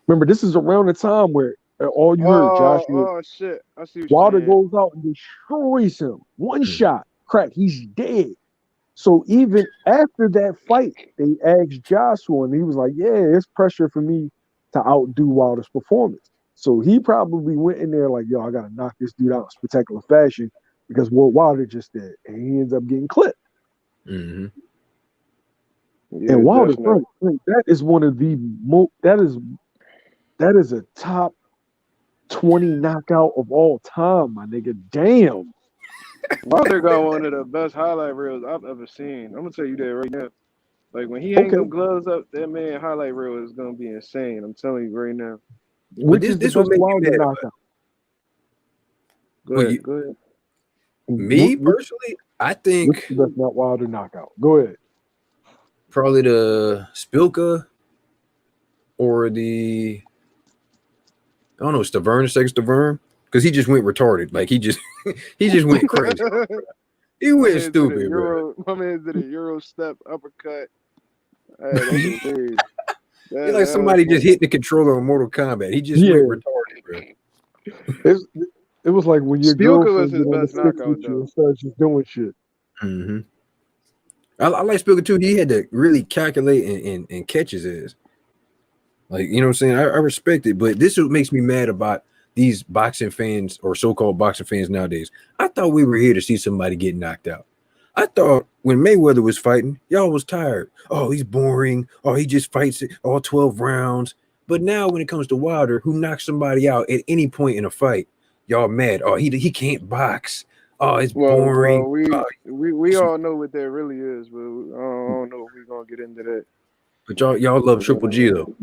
Remember, this is around the time where all you heard, Joshua, Oh shit! I see what you're Wilder saying. goes out and destroys him. One Mhm. shot, crack, he's dead. So even after that fight, they asked Joshua, and he was like, "Yeah, it's pressure for me to outdo Wilder's performance." So he probably went in there like, yo, I gotta knock this dude out in spectacular fashion because what Wilder just did, and he ends up getting clipped. Mm-hmm. Yeah, And Wilder, definitely. Frank, that is one of the that is a top 20 knockout of all time, my nigga. Damn. Wilder got one of the best highlight reels I've ever seen. I'm gonna tell you that right now. Like when he hang Okay. them gloves up, that man highlight reel is gonna be insane. I'm telling you right now. But Which is the this will best make you Wilder mad. knockout? Go Well, ahead, go ahead. me personally, I Which is think the best Wilder knockout? Go ahead. probably the Spilka or the I don't know, Stavern, second Stavern, because he just went retarded. Like he just went crazy. He My went man did a stupid, bro. Euro. My man did a Euro step uppercut. Hey, that shit was crazy. It's like That somebody was just hit the controller in Mortal Kombat. He just went Yeah. retarded, bro. It's, it was like when your Spielka was girlfriend his get on the best sticks knockout with you though. and starts just doing shit. Mm-hmm. I like Spilka too. He had to really calculate and catch his ass. Like, you know what I'm saying? I respect it, but this is what makes me mad about these boxing fans or so-called boxing fans nowadays. I thought we were here to see somebody get knocked out. I thought when Mayweather was fighting, y'all was tired. Oh, he's boring. Oh, he just fights it all 12 rounds. But now when it comes to Wilder, who knocks somebody out at any point in a fight, y'all mad. Oh, he can't box. Oh, it's Well, boring. we all know what that really is, but I don't know if we're gonna get into that. But y'all love Triple G though.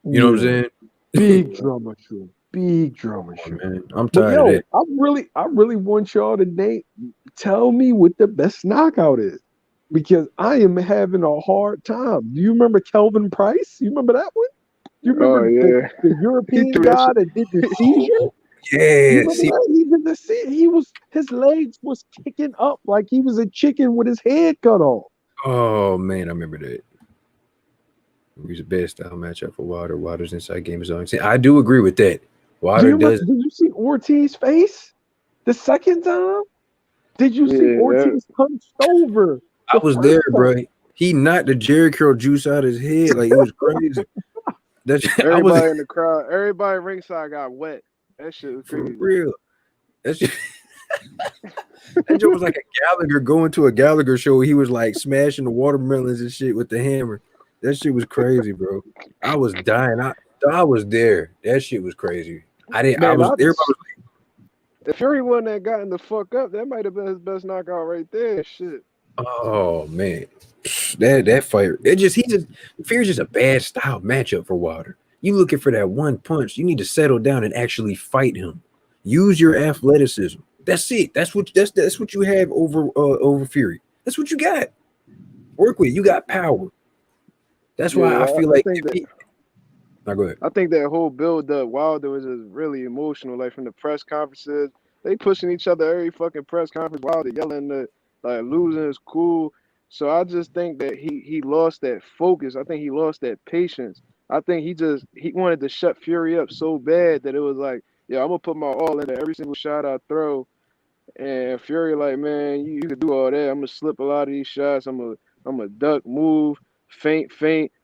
You know what I'm Yeah. saying? Big drama show. Big drama Oh, show. man, I'm But tired of yo, that. I really want y'all to tell me what the best knockout is. Because I am having a hard time. Do you remember Kelvin Price? You remember that one? You Oh remember yeah, the he European threw that guy shit. that did the seizure? You Yeah, remember see, that? He did the He was his legs was kicking up like he was a chicken with his head cut off. oh man, I remember that. It was the best style matchup for Wilder. Wilder's inside game is on. See, I do agree with that. Do Wilder you remember? does. Did you see Ortiz face the second time? Did you see Yeah, Ortiz hunched over I the was first there, time? bro. He knocked the Jerry curl juice out his head. Like it was crazy. That's I was everybody in the crowd, everybody ringside got wet. That shit was for crazy. real. That's just, that joke was like a Gallagher going to a Gallagher show. He was like smashing the watermelons and shit with the hammer. That shit was crazy, bro. I was dying. I was there. That shit was crazy. I didn't. I Man, was. Everybody was. if Fury wouldn't have gotten the fuck up, that might have been his best knockout right there. Shit. Oh man, that fight. Fear's just a bad style matchup for Wilder. You looking for that one punch? You need to settle down and actually fight him. Use your athleticism. That's it. That's what you have over Fury. That's what you got. Work with it. You got power. That's why I Yeah, feel I like think if that he. Now go ahead. I think that whole build up, Wilder was just really emotional. Like from the press conferences, they pushing each other every fucking press conference. Wilder yelling that like losing is cool. So I just think that he lost that focus. I think he lost that patience. I think he wanted to shut Fury up so bad that it was like, yeah, I'm gonna put my all into every single shot I throw. And Fury like, man, you can do all that. I'm gonna slip a lot of these shots. I'm a duck, move, feint,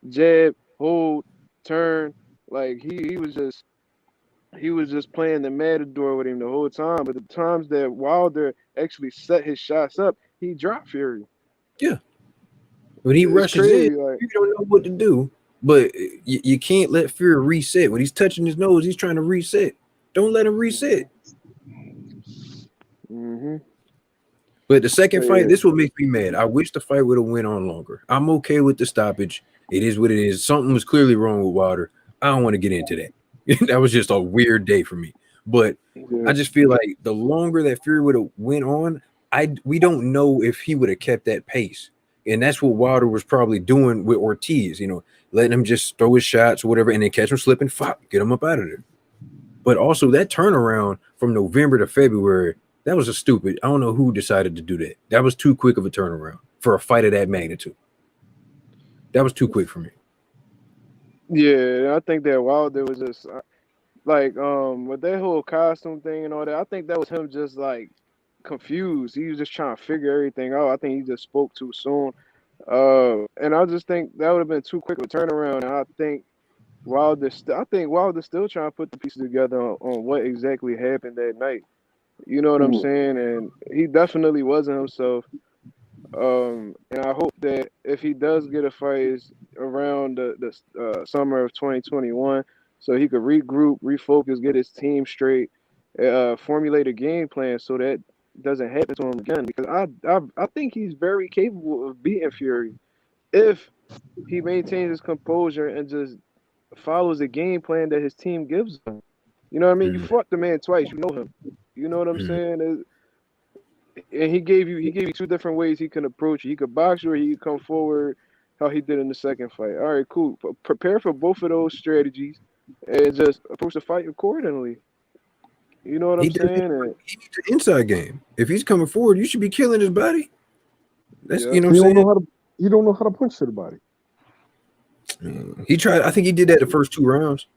jab, hold, turn. Like he was just playing the matador with him the whole time. But the times that Wilder actually set his shots up, he dropped Fury. Yeah, when he It's rushes in, crazy. Like, you don't know what to do. But you can't let Fury reset. When he's touching his nose, he's trying to reset. Don't let him reset. mm-hmm. But the second But fight, yeah, this will make me mad. I wish the fight would have went on longer. I'm okay with the stoppage. It is what it is. Something was clearly wrong with Wilder. I don't want to get into that. That was just a weird day for me. But yeah. I just feel like the longer that Fury would have went on, we don't know if he would have kept that pace. And that's what Wilder was probably doing with Ortiz, letting him just throw his shots or whatever, and then catch him slipping, get him up out of there. But also that turnaround from November to February, that was a stupid. I don't know who decided to do that. That was too quick of a turnaround for a fight of that magnitude. That was too quick for me. Yeah, I think that Wilder was just like with that whole costume thing and all that. I think that was him just like confused. He was just trying to figure everything out. I think he just spoke too soon. And I just think that would have been too quick of a turnaround. And I think I think Wilder's still trying to put the pieces together on what exactly happened that night. You know what I'm saying? And he definitely wasn't himself. And I hope that if he does get a fight, it's around the summer of 2021, so he could regroup, refocus, get his team straight, formulate a game plan so that doesn't happen to him again. Because I think he's very capable of beating Fury if he maintains his composure and just follows the game plan that his team gives him. You know what I mean? You Mm, fought the man twice. You know him. You know what I'm mm. saying? And he gave you two different ways he can approach it. He could box you or he could come forward how he did in the second fight. All right, cool. Prepare for both of those strategies and just approach the fight accordingly. You know what He I'm doesn't. saying? And He needs an inside game. If he's coming forward, you should be killing his body. That's yeah, you know He what I'm don't know saying. how to. He don't know how to punch to the body. He tried. I think he did that the first 2 rounds,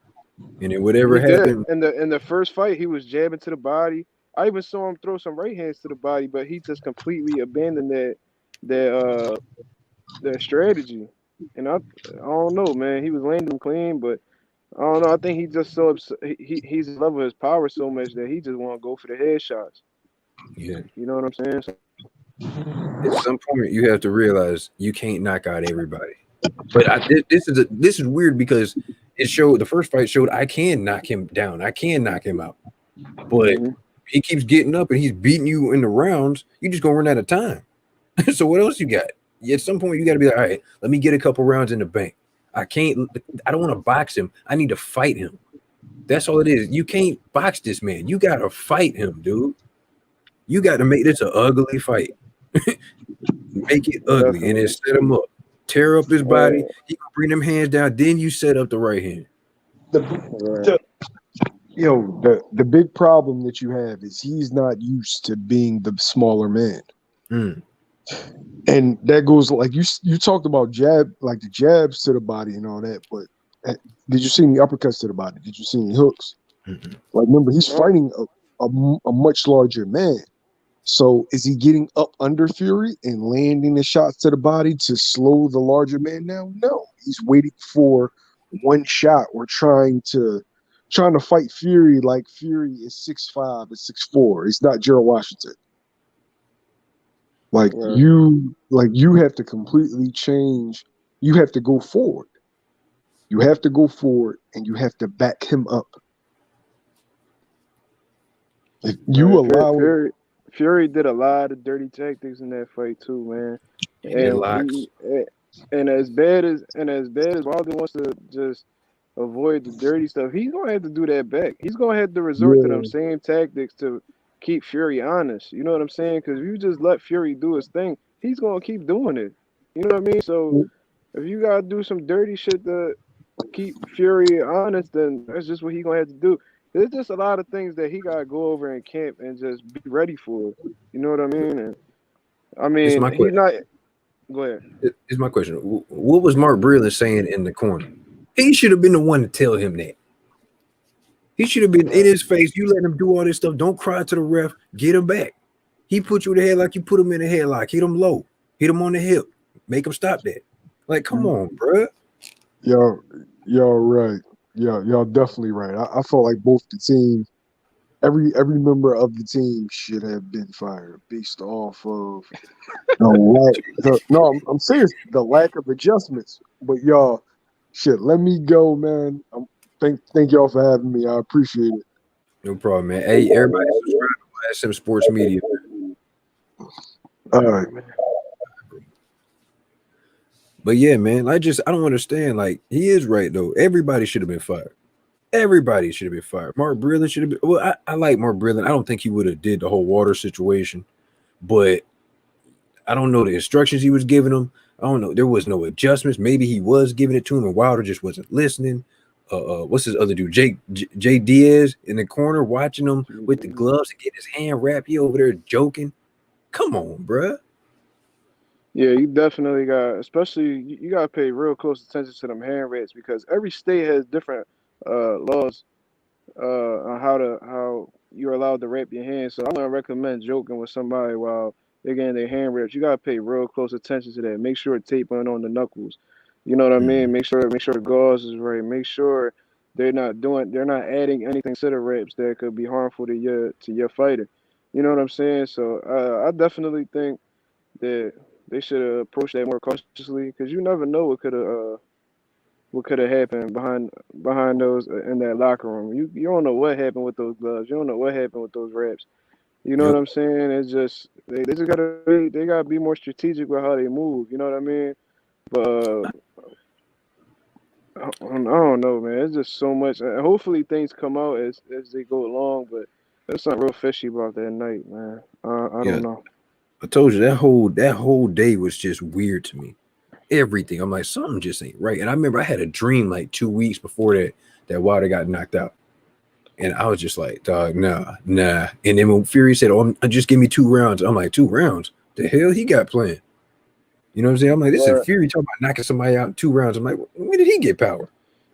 and then whatever he did. happened. In the first fight, he was jabbing to the body. I even saw him throw some right hands to the body, but he just completely abandoned that that strategy. And I don't know, man. He was landing them clean, but I don't know. I think he just so he's in love with his power so much that he just want to go for the headshots. Yeah. You know what I'm saying? So, At some point, you have to realize you can't knock out everybody. But this is weird because it showed the first fight showed I can knock him down. I can knock him out. But mhm. he keeps getting up and he's beating you in the rounds. You just gonna run out of time. So what else you got? At some point, you got to be like, all right, let me get a couple rounds in the bank. I can't. I don't want to box him. I need to fight him. That's all it is. You can't box this man. You got to fight him, dude. You got to make this an ugly fight. Make it ugly and then Definitely. set him up. Tear up his body. Right, He can bring them hands down. Then you set up the right hand. The, right. the the big problem that you have is he's not used to being the smaller man. Mm. And that goes like you talked about the jabs to the body and all that, but did you see any uppercuts to the body? Did you see any hooks? Mm-mm. Like, remember, he's No, fighting a much larger man. So is he getting up under Fury and landing the shots to the body to slow the larger man down? No, he's waiting for one shot or trying to fight Fury like Fury is 6'5" and 6'4". It's not Gerald Washington. right. Like you have to completely change. You have to go forward. You have to go forward and you have to back him up. If you Right. allow it, Fury did a lot of dirty tactics in that fight too, man. He did And locks. as bad as Wilder wants to just avoid the dirty stuff, he's gonna have to do that back. He's gonna have to resort to them yeah, same tactics to keep Fury honest. You know what I'm saying? Because if you just let Fury do his thing, he's gonna keep doing it. You know what I mean? So if you gotta do some dirty shit to keep Fury honest, then that's just what he's gonna have to do. There's just a lot of things that he gotta go over in camp and just be ready for. You know what I mean? And I It's mean, my he's question. not. Go ahead. It's my question. What was Mark Breland saying in the corner? He should have been the one to tell him that. He should have been in Right. his face. You let him do all this stuff. Don't cry to the ref. Get him back. He put you in the head like you put him in the headlock. Hit him low. Hit him on the hip. Make him stop that. Like, come on, bruh. y'all, y'all right. Yeah, y'all definitely right. I felt like both the team, every member of the team should have been fired based off of the lack. No, I'm serious. The lack of adjustments. But y'all, shit, let me go, man. Thank y'all for having me. I appreciate it. No problem, man. Hey, everybody subscribe to SM Sports Media. All right. But yeah, man, I don't understand. Like, he is right though. Everybody should have been fired. Everybody should have been fired. Mark Breland should have been. Well, I like Mark Breland. I don't think he would have did the whole water situation, but I don't know the instructions he was giving him. I don't know. There was no adjustments. Maybe he was giving it to him, and Wilder just wasn't listening. What's his other dude? Jay Diaz in the corner watching him with the gloves and getting his hand wrapped. He over there joking. Come on, bruh. Yeah, you definitely got, especially you gotta pay real close attention to them hand rates because every state has different laws on how you're allowed to wrap your hands. So I'm gonna recommend joking with somebody while they're getting their hand wrapped. You gotta pay real close attention to that. Make sure tape on the knuckles. You know what I mean? Make sure the gauze is right. Make sure they're not adding anything to the reps that could be harmful to your fighter. You know what I'm saying? So I definitely think that they should approach that more cautiously because you never know what could have happened behind those in that locker room. You don't know what happened with those gloves. You don't know what happened with those reps. You know what Yep. I'm saying? It's just they just gotta be more strategic with how they move. You know what I mean? But I don't know, man. It's just so much. Hopefully things come out as they go along. But there's something real fishy about that night, man. I Yeah. don't know. I told you that whole day was just weird to me. Everything. I'm like, something just ain't right. And I remember I had a dream like 2 weeks before that Wilder got knocked out. And I was just like, dog, nah. And then when Fury said, "Oh, just give me 2 rounds," I'm like, 2 rounds? The hell he got playing? You know what I'm saying? I'm like, this is Fury talking about knocking somebody out in 2 rounds. I'm like, when did he get power?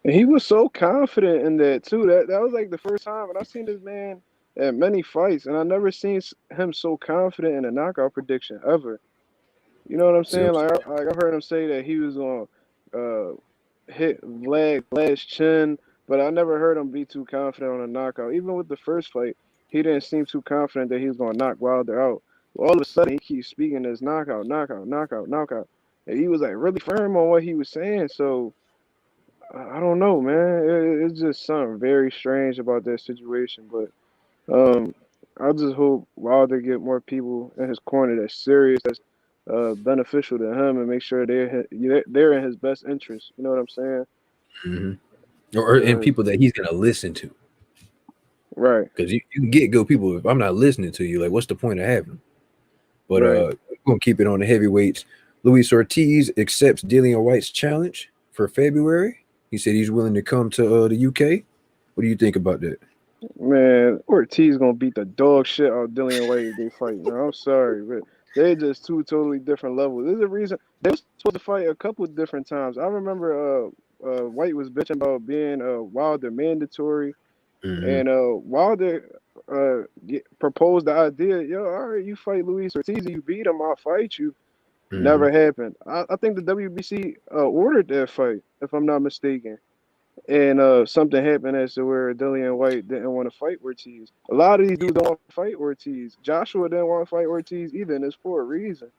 And he was so confident in that too. That was like the first time, and I've seen this man at many fights, and I never seen him so confident in a knockout prediction ever. You know what I'm saying? Like I've heard him say that he was gonna hit Vlad's chin, but I never heard him be too confident on a knockout. Even with the first fight, he didn't seem too confident that he was gonna knock Wilder out. Well, all of a sudden, he keeps speaking as knockout, knockout, knockout, knockout, and he was like really firm on what he was saying. So I don't know, man. It's just something very strange about that situation. But I just hope Wilder get more people in his corner that's serious, that's beneficial to him, and make sure they're in his best interest. You know what I'm saying? Mm-hmm. And people that he's gonna listen to, right? Because you can get good people. If I'm not listening to you, like, what's the point of having them? But we're gonna keep it on the heavyweights. Luis Ortiz accepts Dillian Whyte's challenge for February. He said he's willing to come to the UK. What do you think about that? Man, Ortiz gonna beat the dog shit out of Dillian Whyte if they fight. Man, I'm sorry, but they're just two totally different levels. There's a reason they were supposed to fight a couple of different times. I remember Whyte was bitching about being Wilder mandatory, and Wilder proposed the idea. Yo, all right, you fight Luis Ortiz, you beat him, I'll fight you. Never happened. I think the WBC ordered that fight, if I'm not mistaken. And something happened as to where Dillian Whyte didn't want to fight Ortiz. A lot of these dudes don't want to fight Ortiz. Joshua didn't want to fight Ortiz either, and it's for a reason.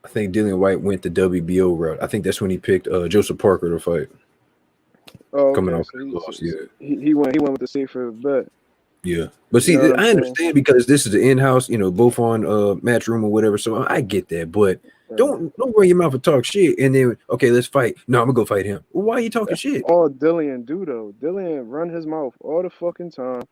I think Dillian Whyte went the WBO route. I think that's when he picked Joseph Parker to fight. Oh, coming okay. off So that loss, yeah. He went with the safer bet. Yeah, but see, You know what I'm I understand because this is the in-house, both on Matchroom or whatever. So I get that, but don't run your mouth and talk shit. And then let's fight. No, I'm gonna go fight him. Well, why are you talking shit? All Dillian do though. Dillian run his mouth all the fucking time.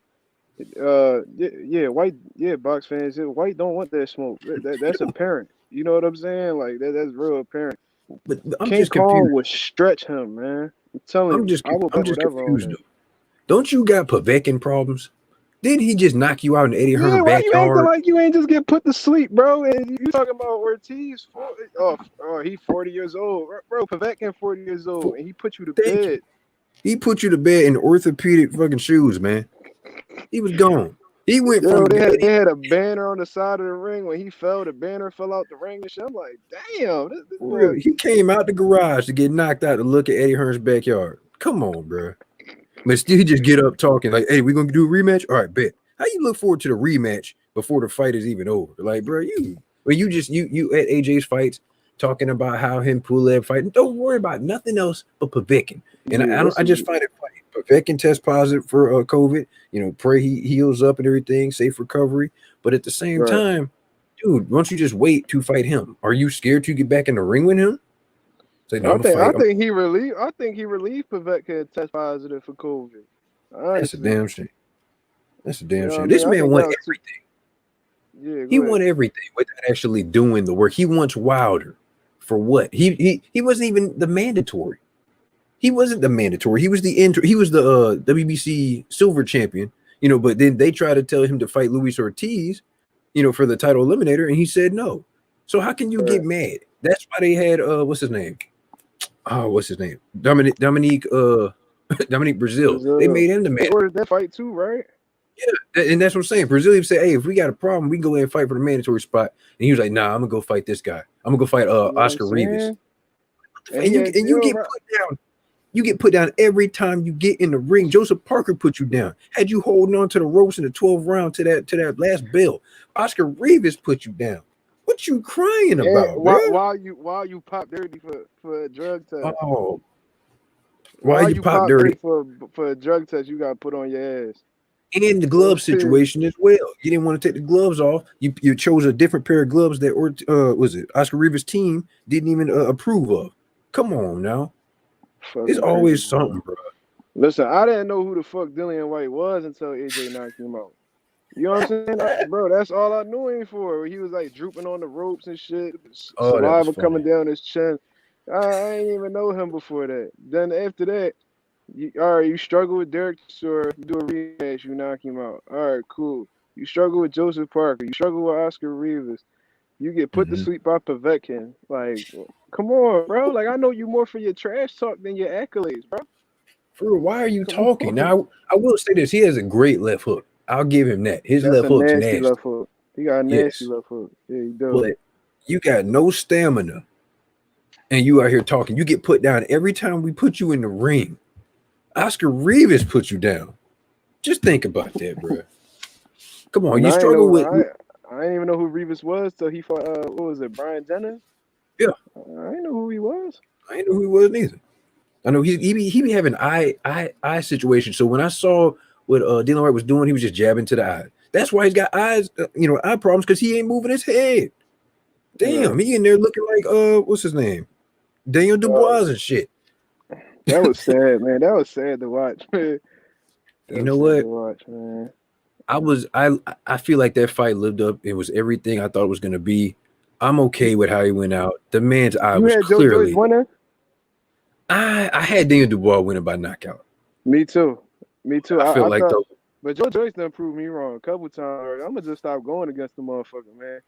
Whyte, box fans. Whyte don't want that smoke. That's apparent. You know what I'm saying? Like that's real apparent. But I'm King just Kong confused. would stretch him, man. I'm telling you. I'm just confused though. Don't you got Povetkin problems? Didn't he just knock you out in Eddie Hearn backyard? You acting like you ain't just get put to sleep, bro. And you talking about Ortiz? He 40 years old, bro. Povetkin 40 years old, and he put you to bed. He put you to bed in orthopedic fucking shoes, man. He was gone. He went from. They had a banner on the side of the ring. When he fell, the banner fell out the ring and shit. I'm like, damn. This boy. He came out the garage to get knocked out to look at Eddie Hearn's backyard. Come on, bro. But still, he just get up talking like, "Hey, we gonna do a rematch? All right, bet." How you look forward to the rematch before the fight is even over? Like, bro, you at AJ's fights talking about how him Pulev fighting. Don't worry about nothing else but Povetkin. And I just find it funny. Povetkin test positive for COVID. Pray he heals up and everything, safe recovery. But at the same time, dude, why don't you just wait to fight him? Are you scared to get back in the ring with him? Say, no, I think he relieved Povetkin test positive for COVID. Honestly. That's a damn shame. That's a damn shame. This man won everything. Yeah, he won everything without actually doing the work. He wants Wilder for what? He wasn't even the mandatory. He wasn't the mandatory. He was the WBC silver champion. But then they tried to tell him to fight Luis Ortiz, for the title eliminator, and he said no. So how can you get mad? That's why they had what's his name? Dominique Brazil. They made him the man. They ordered that fight too, right? Yeah, and that's what I'm saying. Brazilian said, "Hey, if we got a problem, we can go in and fight for the mandatory spot." And he was like, "Nah, I'm gonna go fight this guy. I'm gonna go fight Oscar Rivas." And And he you had and you jail, get right? put down. You get put down every time you get in the ring. Joseph Parker put you down. Had you holding on to the ropes in the 12th round to that last bell. Oscar Rivas put you down. What you crying And about, bro? while you pop dirty for a drug test. Oh, why While you you pop pop dirty? dirty for a drug test, you got put on your ass. And the You know what I'm glove saying? situation as well. You didn't want to take the gloves off. You chose a different pair of gloves that was it Oscar Rivas' team didn't even approve of. Come on now. It's Fucking crazy, always bro. something, bro. Listen, I didn't know who the fuck Dillian White was until AJ knocked him out. You know what I'm saying? Bro, that's all I knew him for. He was like drooping on the ropes and shit, Oh, that was saliva funny. coming down his chin. I ain't even know him before that. Then after that, all right, you struggle with Derek Chisora, you do a rematch, you knock him out. All right, cool. You struggle with Joseph Parker, you struggle with Oscar Rivas, you get put to Mm-hmm. sleep by Povetkin. Like, come on, bro. Like, I know you more for your trash talk than your accolades, bro. For real, why are you Come talking? on. Now, I will say this: he has a great left hook. I'll give him that. His That's left a hook's nasty nasty. left hook. He got a nasty Yes, left hook. Yeah, he do. but you got no stamina, and you out here talking. You get put down every time we put you in the ring. Oscar Rivas put you down. Just think about that, bro. Come on, And you I ain't struggle know with I ain't even know who Rivas was till he fought what was it, Brian Jennings? yeah. I ain't know who he was. I didn't know who he was neither. I know he be having eye situation. So when I saw what Dylan Wright was doing, he was just jabbing to the eye. That's why he's got eye problems because he ain't moving his head. Right. Damn, he in there looking like what's his name? Daniel Uh, Dubois and shit. that was sad, man. That was sad to watch, man. That You was know sad to what? watch, man. I feel like that fight lived up. It was everything I thought it was gonna be. I'm okay with how he went out. The man's eye You was had Joe Joyce clearly. winning? I had Daniel Dubois winning by knockout. Me too. Me too. I felt I like thought, though, but Joe Joyce done proved me wrong a couple times. I'm gonna just stop going against the motherfucker, man.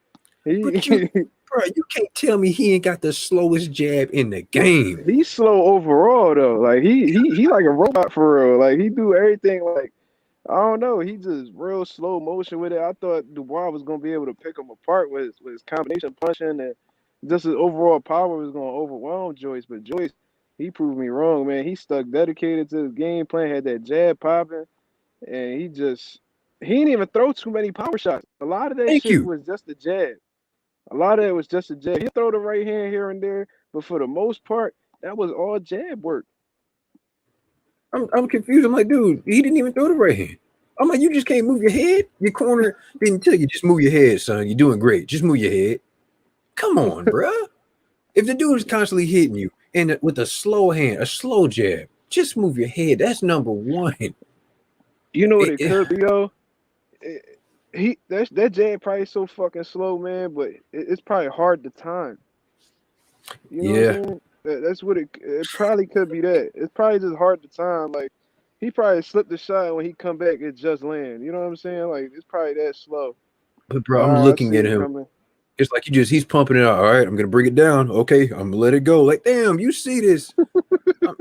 but you, He bro, you can't tell me he ain't got the slowest jab in the game. he's slow overall though. Like he like a robot for real. Like he do everything like I don't know. He just real slow motion with it. I thought Dubois was gonna be able to pick him apart with his combination punching and just his overall power was gonna overwhelm Joyce. But Joyce, he proved me wrong, man. He stuck dedicated to his game plan, had that jab popping, and he didn't even throw too many power shots. A lot of that Thank shit you. was just a jab. A lot of it was just a jab. He throw the right hand here and there, but for the most part, that was all jab work. I'm confused. I'm like, dude, he didn't even throw the right hand. I'm like, you just can't move your head. Your corner didn't tell you just move your head, son. You're doing great. Just move your head. Come on, bruh. If the dude is constantly hitting you and with a slow hand, a slow jab, just move your head. That's number one. You know what it could be though? That jab probably so fucking slow, man. But it's probably hard to time. You know what Yeah, I'm saying? That's what it probably could be. That it's probably just hard to time. Like he probably slipped the shot and when he come back, it just land. You know what I'm saying? Like it's probably that slow. but bro, I'm I looking see at it him. coming. It's like he's pumping it out. All right, I'm gonna bring it down. Okay, I'm gonna let it go. Like, damn, you see this? Bro,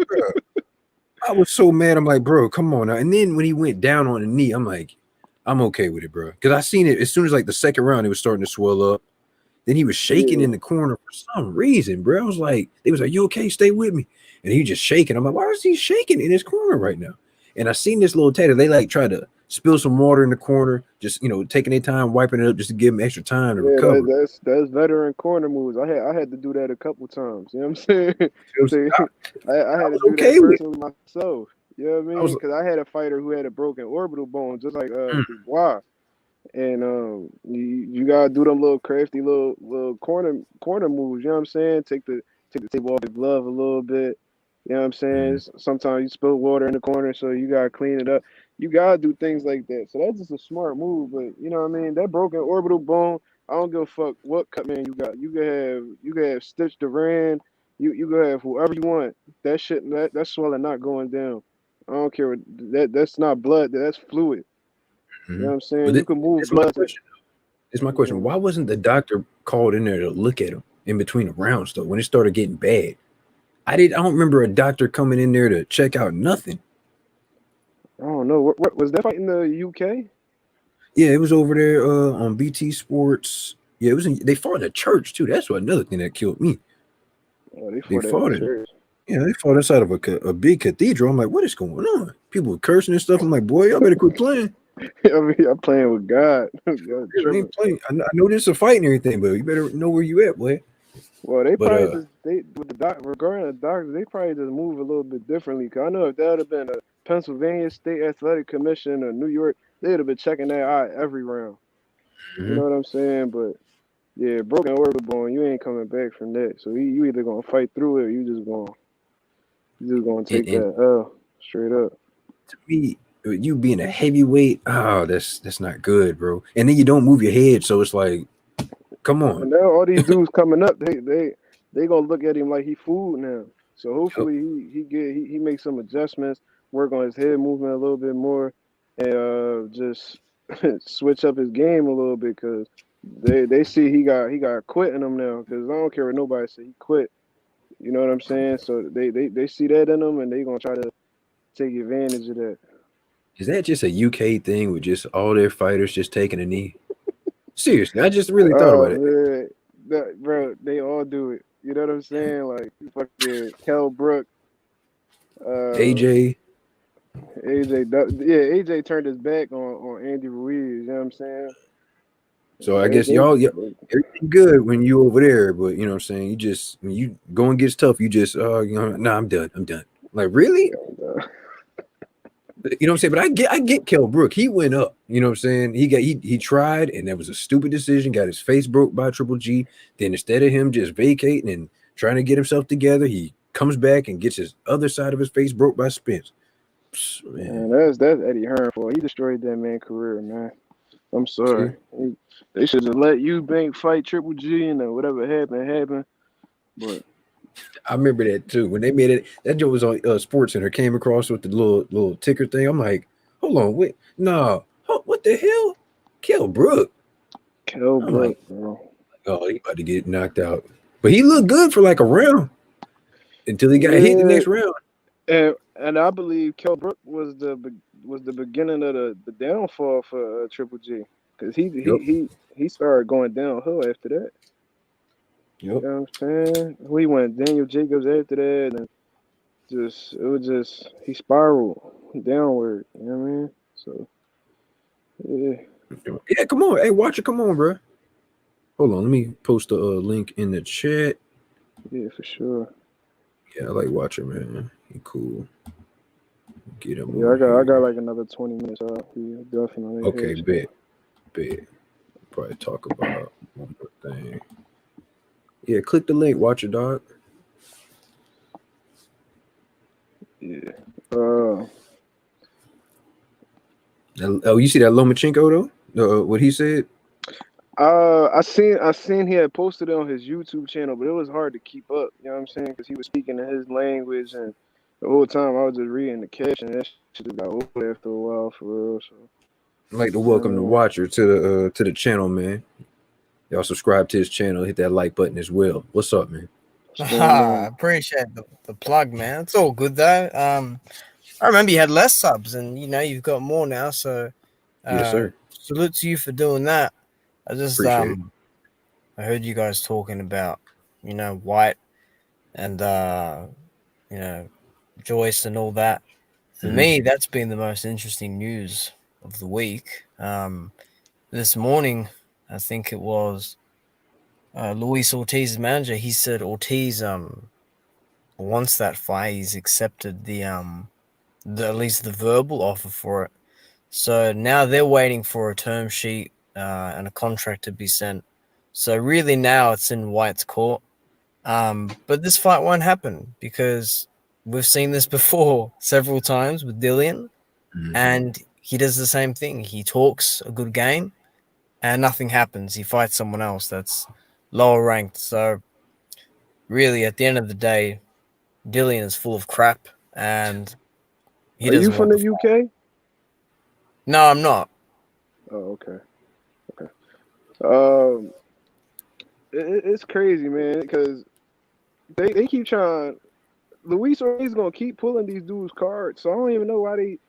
I was so mad. I'm like, bro, come on now. And then when he went down on the knee, I'm like, I'm okay with it, bro. Because I seen it as soon as like the second round, it was starting to swell up. Then he was shaking Yeah, in the corner for some reason, bro. I was like, they was like, you okay? Stay with me. And he just shaking. I'm like, why is he shaking in his corner right now? And I seen this little tater. They like try to spill some water in the corner, just taking their time, wiping it up just to give him extra time to yeah. recover. That's veteran corner moves. I had to do that a couple times. You know what I'm saying? See, I, I I had to was do that okay with it. personally myself. You know what I I mean? was Because I had a fighter who had a broken orbital bone, just like mm, Dubois. And you gotta do them little crafty little corner moves. You know what I'm saying? Take the table off your glove a little bit. You know what I'm saying? mm, Sometimes you spill water in the corner, so you gotta clean it up. You gotta do things like that. So that's just a smart move. But you know what I mean? That broken orbital bone, I don't give a fuck what cut man you got. You can have Stitch Duran. You can have whoever you want. That shit that swelling not going down. I don't care what that's not blood. That's fluid. You know what mm. I'm But saying? You can move it's my blood to question. It's my question. um, Why wasn't the doctor called in there to look at him in between the rounds though when it started getting bad? I don't remember a doctor coming in there to check out nothing. I don't know. What was that fight in the UK? Yeah, it was over there on BT Sports. Yeah, it was. They fought in a church too. That's what another thing that killed me. Oh, they They fought at fought the it. church. Yeah, they fought inside of a big cathedral. I'm like, what is going on? People were cursing and stuff. I'm like, boy, y'all better quit playing. I mean, I'm playing with God. God Yeah, I tripping. ain't playing. I know this is a fight and everything, but you better know where you at, boy. Well, they But probably just they with the regarding the doctors, they probably just move a little bit differently. Cause I know if that would have been a Pennsylvania State Athletic Commission or New York, they'd have been checking that out every round. You know mhm. what I'm saying? But yeah, broken orbital bone, you ain't coming back from that. So you either gonna fight through it, or you just gonna take and that L straight up. to me, you being a heavyweight, oh, that's not good, bro. And then you don't move your head, so it's like, come on. And now all these dudes coming up, they gonna look at him like he food now. So Yup. hopefully he makes some adjustments, work on his head movement a little bit more, and just switch up his game a little bit because they see he got quit in him now. Because I don't care what nobody say, he quit. You know what I'm saying? So they see that in him and they gonna try to take advantage of that. Is that just a UK thing with just all their fighters just taking a knee? Seriously, I just really thought about Oh it. man, bro, they all do it. You know what I'm saying? Like fucking Kell Brook. Uh, AJ, AJ turned his back on Andy Ruiz. You know what I'm saying? so I They, guess they, y'all, yeah, they, everything good when you over there, but you know what I'm saying? You just when you going gets tough, you just nah, I'm done. I'm done. Like really? You know what I'm saying? But I get Kell Brook. He went up. You know what I'm saying? He tried, and that was a stupid decision. Got his face broke by Triple G. Then instead of him just vacating and trying to get himself together, he comes back and gets his other side of his face broke by Spence. Psst, man, man, that's Eddie Hearn for. He destroyed that man's career, man. I'm see, sorry. They should have let you bank fight Triple G and then whatever happened. But I remember that too when they made it. That joke was on Sports Center. Came across with the little ticker thing. I'm like, hold on, wait, no, what the hell? Kell Brook. Kell I'm like, Brook, bro. oh, he about to get knocked out. But he looked good for like a round until he got hit the Yeah, next round. and I believe Kell Brook was the beginning of the downfall for Triple G because he Yep. he he he started going downhill after that. You Yep. know what I'm saying? We went Daniel Jacobs after that, and he spiraled downward. You know what I mean? So yeah, Yeah, come on. Hey, watch it. Come on, bro. Hold on. Let me post a link in the chat. yeah, for sure. Yeah, I like watching, man. He cool. Get him Yeah, on I got here. like another 20 minutes. So yeah, definitely Okay, here. So. bet. Probably talk about one more thing. Yeah, click the link. Watch it, dog. Yeah. Oh, you see that Lomachenko though? What he said? I seen he had posted it on his YouTube channel, but it was hard to keep up. You know what I'm saying? Because he was speaking in his language, and the whole time I was just reading the caption. That shit just got old after a while, for real. So, I'd like to you know welcome the what watcher to the channel, man. Y'all subscribe to his channel, hit that like button as well. What's up, man? what's going I on? appreciate the plug, man. It's all good though. I remember you had less subs, and you've got more now. So, Yes, sir. salute to you for doing that. I just Appreciate it. I heard you guys talking about Whyte and Joyce and all that. For Mhm. me, that's been the most interesting news of the week. This morning, I think it was Luis Ortiz's manager. He said Ortiz wants that fight. He's accepted the at least the verbal offer for it. So now they're waiting for a term sheet and a contract to be sent. So really now it's in Whyte's court. But this fight won't happen because we've seen this before several times with Dillian, Mhm. and he does the same thing. He talks a good game and nothing happens. He fights someone else that's lower ranked. So really at the end of the day, Dillian is full of crap and he Are you doesn't from want the the fight. UK? No, I'm not. Oh, okay. Um, it's crazy, man, because they keep trying. Luis Ortiz gonna keep pulling these dudes' cards, so I don't even know why they.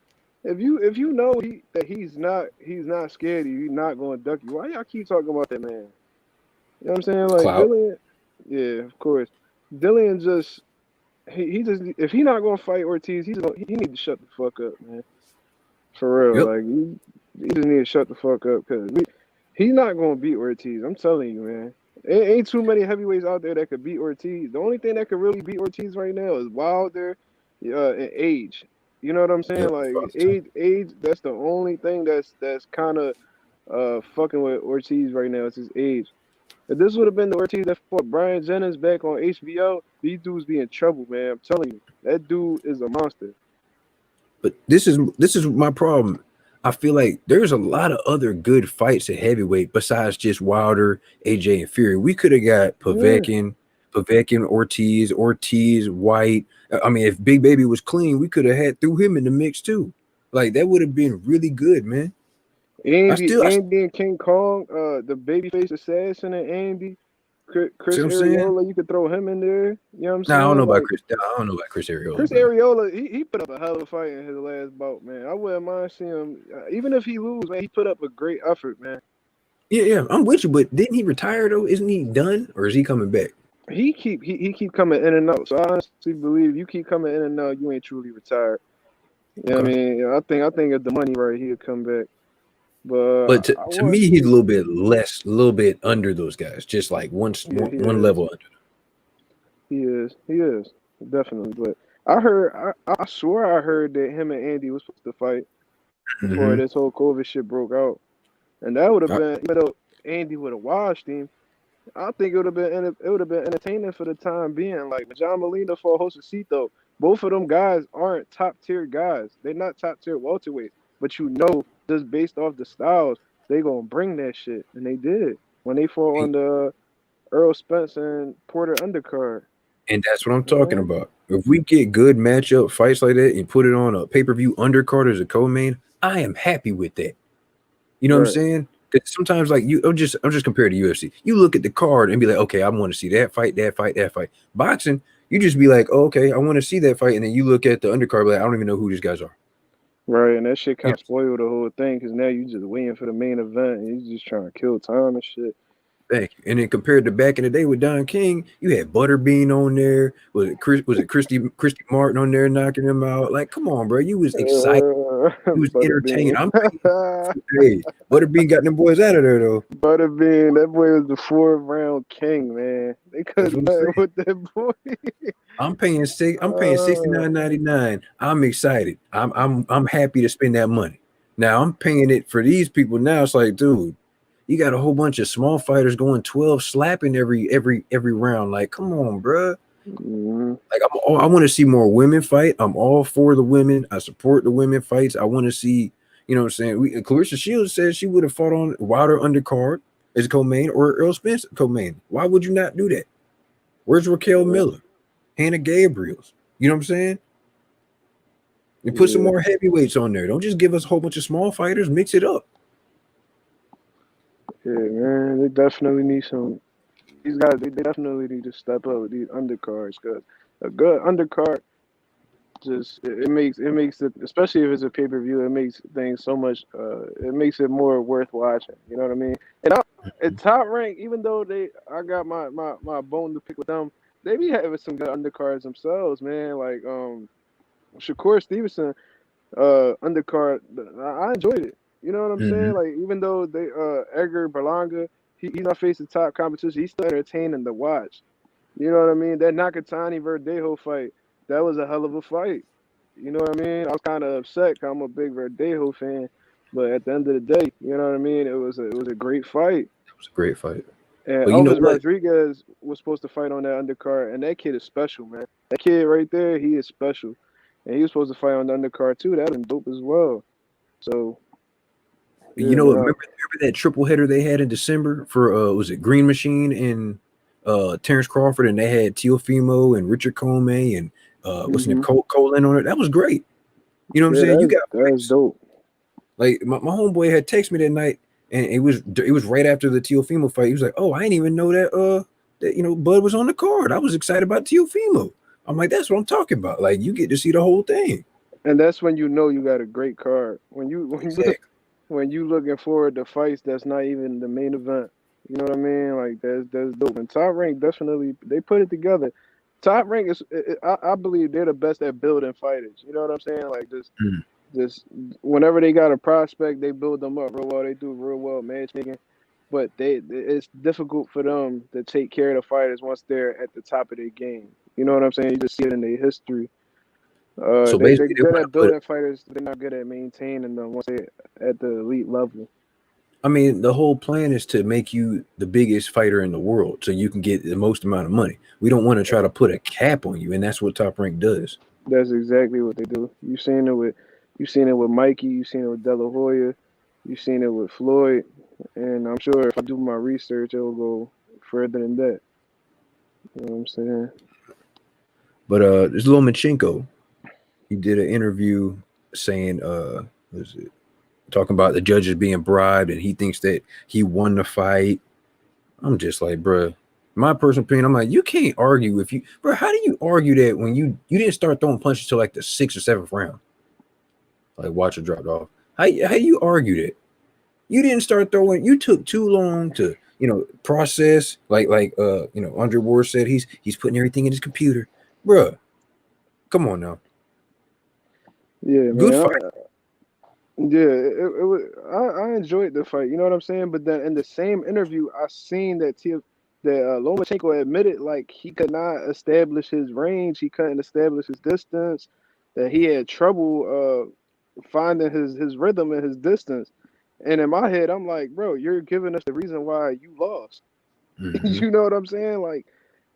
If you know that he's not scared of you, he's not going to duck you. Why y'all keep talking about that man? You know what I'm saying? Like Clout. Dillian, yeah, of course. Dillian just he just if he not gonna fight Ortiz, he need to shut the fuck up, man. For real, Yep. like he just need to shut the fuck up because he's not gonna beat Ortiz. I'm telling you, man. Ain't too many heavyweights out there that could beat Ortiz. The only thing that could really beat Ortiz right now is Wilder, and age. You know what I'm saying? Yep. Like age. That's the only thing that's kind of fucking with Ortiz right now. It's his age. If this would have been the Ortiz that fought Brian Jennings back on HBO, these dudes be in trouble, man. I'm telling you, that dude is a monster. But this is my problem. I feel like there's a lot of other good fights at heavyweight besides just Wilder, AJ, and Fury. We could have got Povetkin, Ortiz, Whyte. I mean, if Big Baby was clean, we could have had threw him in the mix too. Like that would have been really good, man. Andy and King Kong, the babyface assassin and Andy, Chris Arreola, you could throw him in there. You know what I'm saying? I don't know about Chris. I don't know about Chris Arreola. Chris Arreola, he put up a hell of a fight in his last bout, man. I wouldn't mind seeing him, even if he lose, man. He put up a great effort, man. Yeah, I'm with you, but didn't he retire though? Isn't he done, or is he coming back? He keep coming in and out. So I honestly believe you keep coming in and out, you ain't truly retired. You know what I mean? I think if the money right, he'll come back. But to me, he's a little bit under those guys, just like one level under. He is definitely. But I swear I heard that him and Andy was supposed to fight before this whole COVID shit broke out, and that would have been, even though Andy would have washed him, I think it would have been entertaining for the time being. Like John Molina fought Josecito, both of them guys aren't top tier guys. They're not top tier welterweights, but just based off the styles, they gonna bring that shit, and they did when they fought on the Earl Spence and Porter undercard. And that's what I'm talking about. If we get good matchup fights like that and put it on a pay-per-view undercard as a co-main, I am happy with that. You know what I'm saying? Because sometimes, like I'm just compared to UFC. You look at the card and be like, okay, I want to see that fight. Boxing, you just be like, oh, okay, I want to see that fight, and then you look at the undercard, like I don't even know who these guys are. Right, and that shit kind of spoiled the whole thing because now you just waiting for the main event and you just trying to kill time and shit. Thank you. And then compared to back in the day with Don King, you had Butterbean on there. Was it Christy Martin on there knocking him out? Like, come on, bro. You was excited. You was entertained. Hey, Butterbean got them boys out of there though. Butterbean, that boy was the 4th round king, man. They couldn't with that boy. I'm paying $69.99. I'm excited. I'm happy to spend that money. Now I'm paying it for these people. Now it's like, dude, you got a whole bunch of small fighters going 12 slapping every round. Like, come on, bro. Like, I want to see more women fight. I'm all for the women. I support the women fights. I want to see, you know what I'm saying? Clarissa Shields said she would have fought on Wilder undercard as co-main or Earl Spence co-main. Why would you not do that? Where's Raquel Miller? Hannah Gabriels? You know what I'm saying? You put some more heavyweights on there. Don't just give us a whole bunch of small fighters. Mix it up. Yeah, man, they definitely need some. These guys, they definitely need to step up with these undercards because a good undercard just it makes it, especially if it's a pay-per-view, it makes things so much. It makes it more worth watching. You know what I mean? And at Top Rank, even though I got my bone to pick with them, they be having some good undercards themselves, man. Like Shakur Stevenson undercard, I enjoyed it. You know what I'm saying? Like, even though they Edgar Berlanga, he's not facing top competition, he's still entertaining to watch. You know what I mean? That Nakatani Verdejo fight, that was a hell of a fight. You know what I mean? I was kind of upset because I'm a big Verdejo fan, but at the end of the day, you know what I mean? It was a great fight. It was a great fight. And Elvis Rodriguez was supposed to fight on that undercard, and that kid is special, man. That kid right there, he is special. And he was supposed to fight on the undercard too. That was dope as well. So, you know, remember that triple header they had in December for was it Green Machine and Terrence Crawford, and they had Teofimo and Richard Comey and what's his name, Colin on it. That was great. You know what I'm saying? That's dope. Like my homeboy had texted me that night, and it was right after the Teofimo fight. He was like, "Oh, I didn't even know that Bud was on the card. I was excited about Teofimo." I'm like, "That's what I'm talking about. Like, you get to see the whole thing." And that's when you know you got a great card. When you looking forward to fights that's not even the main event. You know what I mean? Like that's dope. And Top Rank definitely they put it together. Top Rank is, I believe they're the best at building fighters. You know what I'm saying? Like Mm. just whenever they got a prospect, they build them up real well. They do real well matchmaking, but it's difficult for them to take care of the fighters once they're at the top of their game. You know what I'm saying? You just see it in their history. So They're basically, they good want at to put. building fighters. They're not good at maintaining them once they're at the elite level. I mean, the whole plan is to make you the biggest fighter in the world, so you can get the most amount of money. We don't want to try to put a cap on you, and that's what Top Rank does. That's exactly what they do. You've seen it with Mikey. You've seen it with De La Hoya. You've seen it with Floyd. And I'm sure if I do my research, it'll go further than that. You know what I'm saying? But this Lomachenko, he did an interview saying, what is it? Talking about the judges being bribed, and he thinks that he won the fight. I'm just like, bruh, my personal opinion, I'm like, you can't argue if you, bro. How do you argue that when you didn't start throwing punches till like the 6th or 7th round? Like Watcher dropped off. How you argue that? You didn't start throwing. You took too long to process. Like Andre Ward said, he's putting everything in his computer, bruh. Come on now. Yeah, Good man. fight. It was. I enjoyed the fight. You know what I'm saying? But then in the same interview, I seen that Lomachenko admitted like he could not establish his range. He couldn't establish his distance. That he had trouble finding his rhythm and his distance. And in my head, I'm like, bro, you're giving us the reason why you lost. Mm-hmm. You know what I'm saying? Like,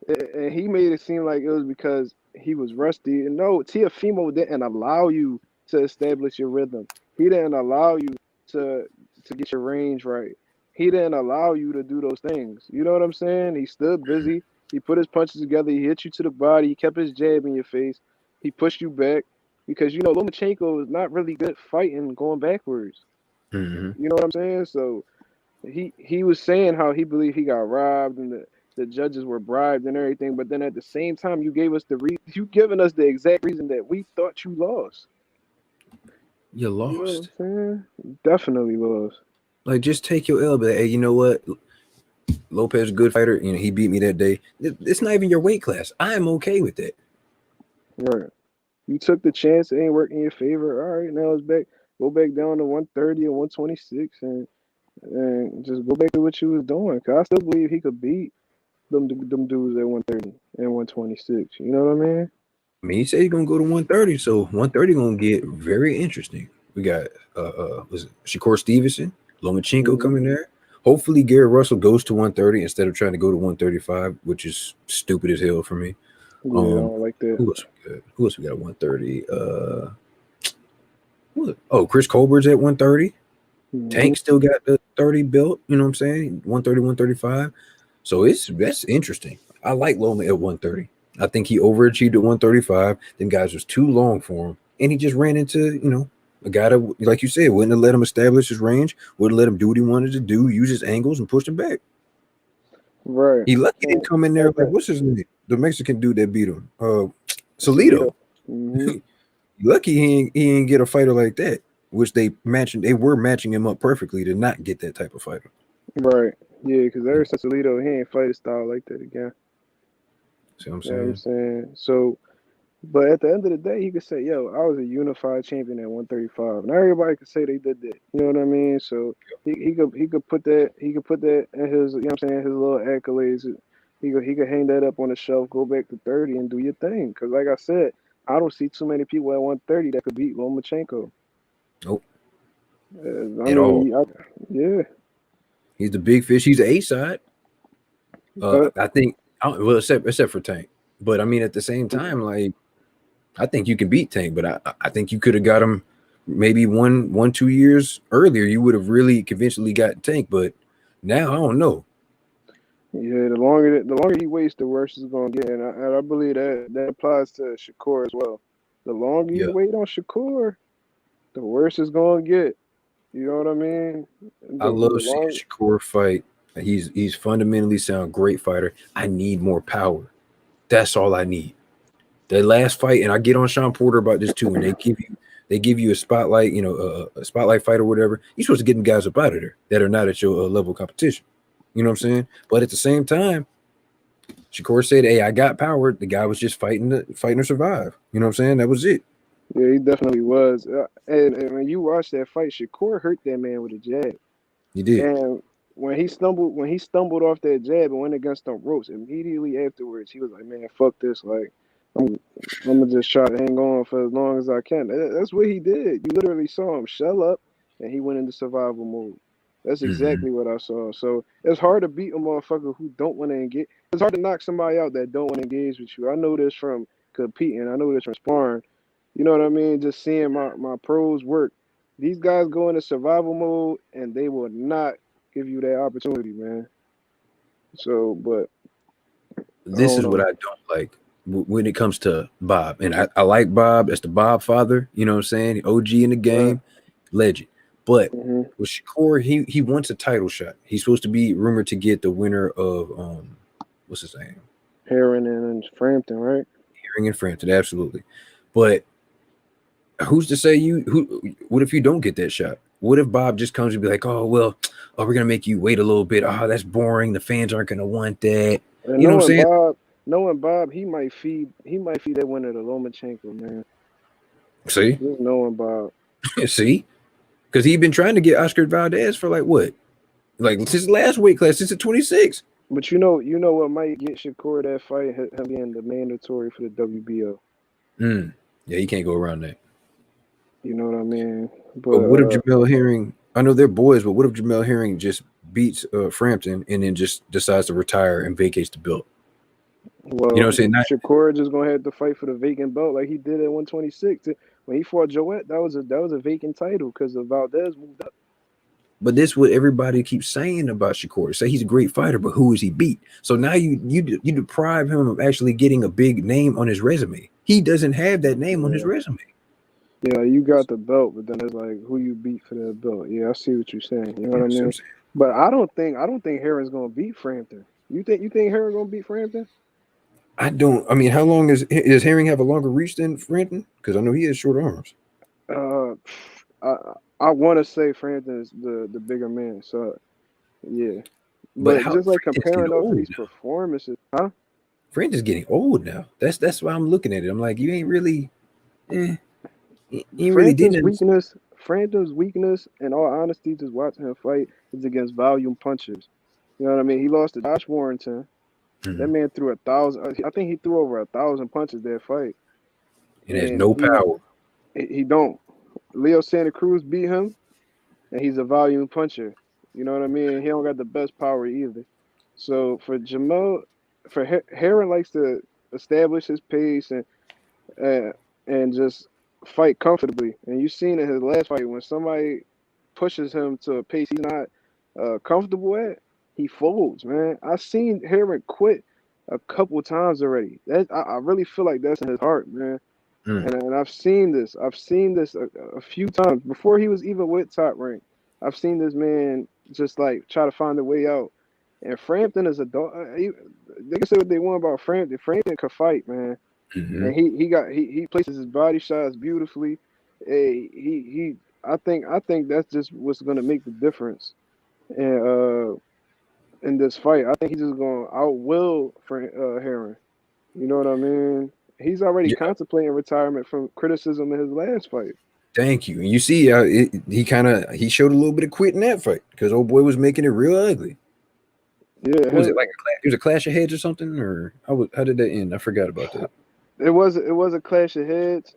and he made it seem like it was because he was rusty. And no, Teofimo didn't allow you to establish your rhythm. He didn't allow you to get your range right. He didn't allow you to do those things. You know what I'm saying? He stood busy. He put his punches together. He hit you to the body. He kept his jab in your face. He pushed you back because Lomachenko is not really good fighting going backwards. Mm-hmm. You know what I'm saying? So he was saying how he believed he got robbed and the judges were bribed and everything, but then at the same time you giving us the exact reason that we thought you lost. You You know what I'm lost. saying? Definitely lost. Like, just take your L. But hey, you know what? Lopez, good fighter. He beat me that day. It's not even your weight class. I am okay with that. Right. You took the chance, it ain't working in your favor. All right, now it's back. Go back down to 130 or 126 and just go back to what you was doing. Cause I still believe he could beat them dudes at 130 and 126. You know what I mean? I mean, he said he's gonna go to 130, so 130 gonna get very interesting. We got was it Shakur Stevenson, Lomachenko coming there. Hopefully, Garrett Russell goes to 130 instead of trying to go to 135, which is stupid as hell for me. Yeah, I don't like that. Who else we got at 130? Chris Colbert's at 130. Tank still got the 30 belt. You know what I'm saying? 130, 135. So that's interesting. I like Loma at 130. I think he overachieved at 135. Them guys was too long for him, and he just ran into a guy that, like you said, wouldn't have let him establish his range, wouldn't let him do what he wanted to do, use his angles, and pushed him back. Right. He lucky didn't come in there like, what's his name? The Mexican dude that beat him, Salido. Lucky he ain't get a fighter like that, which they were matching him up perfectly to not get that type of fighter. Right. Yeah, because ever since Alito, he ain't fight a style like that again. See what I'm You know what I'm saying? saying? So, but at the end of the day, he could say, yo, I was a unified champion at 135. Now everybody could say they did that. You know what I mean? So he could put that in his, you know what I'm saying, his little accolades. He could hang that up on the shelf, go back to 30 and do your thing. Because like I said, I don't see too many people at 130 that could beat Lomachenko. Nope. At all. Yeah. He's the big fish. He's the A side. I think, well, except for Tank. But I mean, at the same time, like, I think you can beat Tank. But I think you could have got him maybe 2 years earlier. You would have really convincingly got Tank. But now I don't know. Yeah, the longer he waits, the worse it's gonna get, and I believe that applies to Shakur as well. The longer you wait on Shakur, the worse it's gonna get. You know what I mean? I love seeing Shakur fight. He's fundamentally sound great fighter. I need more power. That's all I need. That last fight, and I get on Sean Porter about this too. When they give you a spotlight, a spotlight fight or whatever, you're supposed to get them guys up out of there that are not at your level of competition. You know what I'm saying? But at the same time, Shakur said, "Hey, I got power." The guy was just fighting to survive. You know what I'm saying? That was it. Yeah, he definitely was. And when you watch that fight, Shakur hurt that man with a jab. He did. And when he stumbled off that jab and went against them ropes, immediately afterwards, he was like, "Man, fuck this! Like, I'm gonna just try to hang on for as long as I can." That's what he did. You literally saw him shell up, and he went into survival mode. That's exactly what I saw. So it's hard to beat a motherfucker who don't want to engage. It's hard to knock somebody out that don't want to engage with you. I know this from competing. I know this from sparring. You know what I mean? Just seeing my pros work. These guys go into survival mode and they will not give you that opportunity, man. So, but I This don't is what know. I don't like when it comes to Bob. And I like Bob. That's the Bob father. You know what I'm saying? OG in the game, legend. But hmm with Shakur, he wants a title shot. He's supposed to be rumored to get the winner of what's his name? Hearn and Frampton, right? Hearing in Frampton, absolutely. But who's to say what if you don't get that shot? What if Bob just comes and be like, we're gonna make you wait a little bit. Oh, that's boring. The fans aren't gonna want that. And You know what I'm saying? knowing Bob, he might feed that winner to Lomachenko, man. See? Just knowing Bob. See? Because he's been trying to get Oscar Valdez for like what? Like since last weight class, since the 26. But you know what might get Shakur that fight, him being the mandatory for the WBO. Yeah, you can't go around that. You know what I mean? But what if Jamel Herring? I know they're boys, but what if Jamel Herring just beats Frampton and then just decides to retire and vacates the belt? Well, You know what I'm saying? Shakur just gonna have to fight for the vacant belt like he did at 126. When he fought Joette, that was a vacant title because Valdez moved up. But this is what everybody keeps saying about Shakur. Say he's a great fighter, but who is he beat? So now you deprive him of actually getting a big name on his resume. He doesn't have that name on his resume. Yeah, you got the belt, but then it's like who you beat for that belt. Yeah, I see what you're saying. You know what I mean? But I don't think Hearn's gonna beat Frampton. You think Hearn gonna beat Frampton? I don't. I mean, how long does Herring have a longer reach than Frampton? Because I know he has short arms. I want to say Frampton is the bigger man. So yeah, But but just like Frampton's comparing getting off of old these now. performances, huh? Frampton's getting old now. That's why I'm looking at it. I'm like, you ain't really, you ain't really did nothing. Frampton's weakness, in all honesty, just watching him fight is against volume punchers. You know what I mean? He lost to Josh Warrington. That man threw 1,000. I think he threw over 1,000 punches that fight. And has And no power. he don't. Leo Santa Cruz beat him, and he's a volume puncher. You know what I mean? He don't got the best power either. So for Jamel, Heron likes to establish his pace and just fight comfortably. And you've seen in his last fight when somebody pushes him to a pace he's not comfortable at, he folds, man. I've seen Heron quit a couple times already. I really feel like that's in his heart, man. And I've seen this. I've seen this a few times before he was even with Top Rank. I've seen this man just like try to find a way out. And Frampton is a dog. They can say what they want about Frampton. Frampton can fight, man. And he places his body shots beautifully. I think that's just what's gonna make the difference. And in this fight, I think he's just gonna outwill Heron. You know what I mean? He's already contemplating retirement from criticism in his last fight. Thank you. And you see, he showed a little bit of quit in that fight because old boy was making it real ugly. Yeah, what was it like? It was a clash of heads or something, or how did that end? I forgot about that. It was a clash of heads.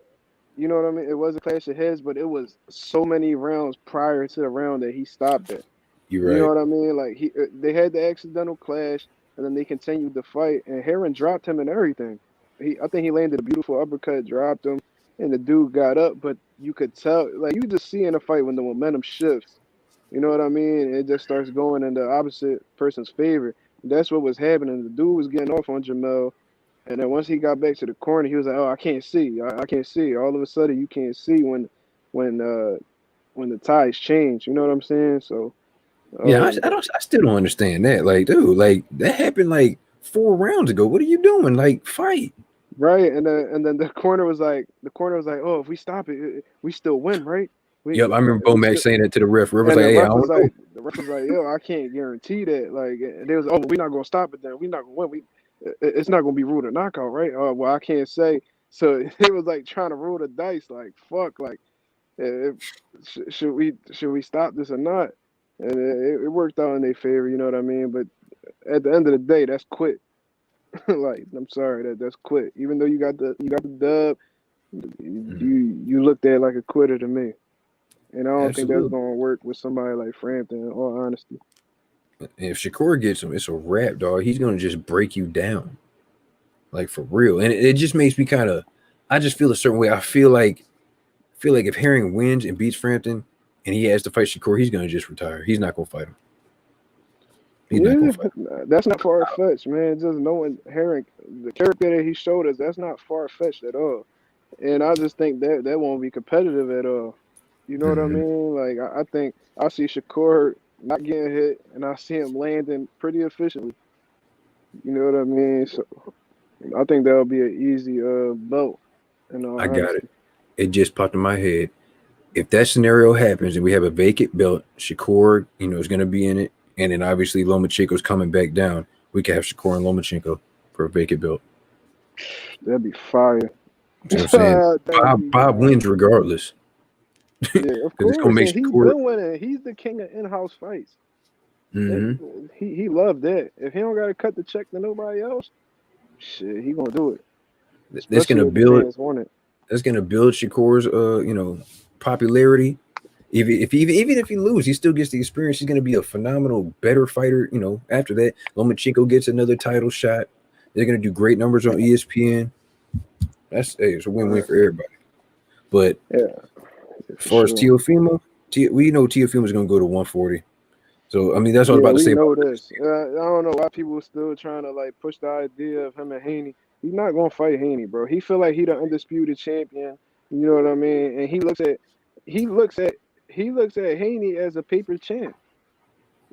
You know what I mean? It was a clash of heads, but it was so many rounds prior to the round that he stopped it. You're right. You know what I mean? Like they had the accidental clash, and then they continued the fight, and Heron dropped him and everything. I think he landed a beautiful uppercut, dropped him, and the dude got up, but you could tell, like you just see in a fight when the momentum shifts. You know what I mean? It just starts going in the opposite person's favor. That's what was happening. The dude was getting off on Jamel, and then once he got back to the corner, he was like, "Oh, I can't see. I can't see." All of a sudden, you can't see when the tides change. You know what I'm saying? So. Yeah, I still don't understand that. Like, dude, like that happened like 4 rounds ago. What are you doing? Like, fight. Right, and then the corner was like, "Oh, if we stop it, we still win, right?" Yep, I remember Bomac saying that to the ref. The ref was like, "Hey, I don't know." The ref was like, "Yo, I can't guarantee that." Like, they was, "Oh, we're not gonna stop it. Then we're not gonna win. it's not gonna be ruled a knockout, right? Well, I can't say. So it was like trying to roll the dice, like fuck, like if, should we stop this or not? And it worked out in their favor, you know what I mean? But at the end of the day, that's quit. Like I'm sorry, that's quit. Even though you got the dub, you looked at it like a quitter to me. And I don't think that's Absolutely. gonna work with somebody like Frampton, in all honesty. If Shakur gets him, it's a wrap, dog. He's gonna just break you down, like for real. And it just makes me kind of, I just feel a certain way. I feel like if Herring wins and beats Frampton, and he has to fight Shakur, he's gonna just retire. He's not gonna fight him. He's not gonna fight him. That's not far fetched, man. Just knowing Herring, the character that he showed us, that's not far fetched at all. And I just think that won't be competitive at all. You know what I mean? Like I think I see Shakur not getting hit, and I see him landing pretty efficiently. You know what I mean? So I think that'll be an easy belt. I got it. It just popped in my head. If that scenario happens and we have a vacant belt, Shakur, is going to be in it, and then obviously Lomachenko's coming back down, we can have Shakur and Lomachenko for a vacant belt. That'd be fire. You know what I'm saying? Bob wins regardless. Yeah, of course. He's been winning. He's the king of in-house fights. Mm-hmm. He loved that. If he don't got to cut the check to nobody else, shit, he gonna do it. That's gonna build. That's gonna build Shakur's popularity. Even if he loses, he still gets the experience. He's gonna be a phenomenal, better fighter. After that, Lomachenko gets another title shot. They're gonna do great numbers on ESPN. It's a win-win for everybody. But yeah. As far as Teofimo, we know Teofima's going to go to 140. So, I mean, that's what I'm about to say. We know this. I don't know why people are still trying to, like, push the idea of him and Haney. He's not going to fight Haney, bro. He feel like he the undisputed champion. You know what I mean? And he looks at Haney as a paper champ.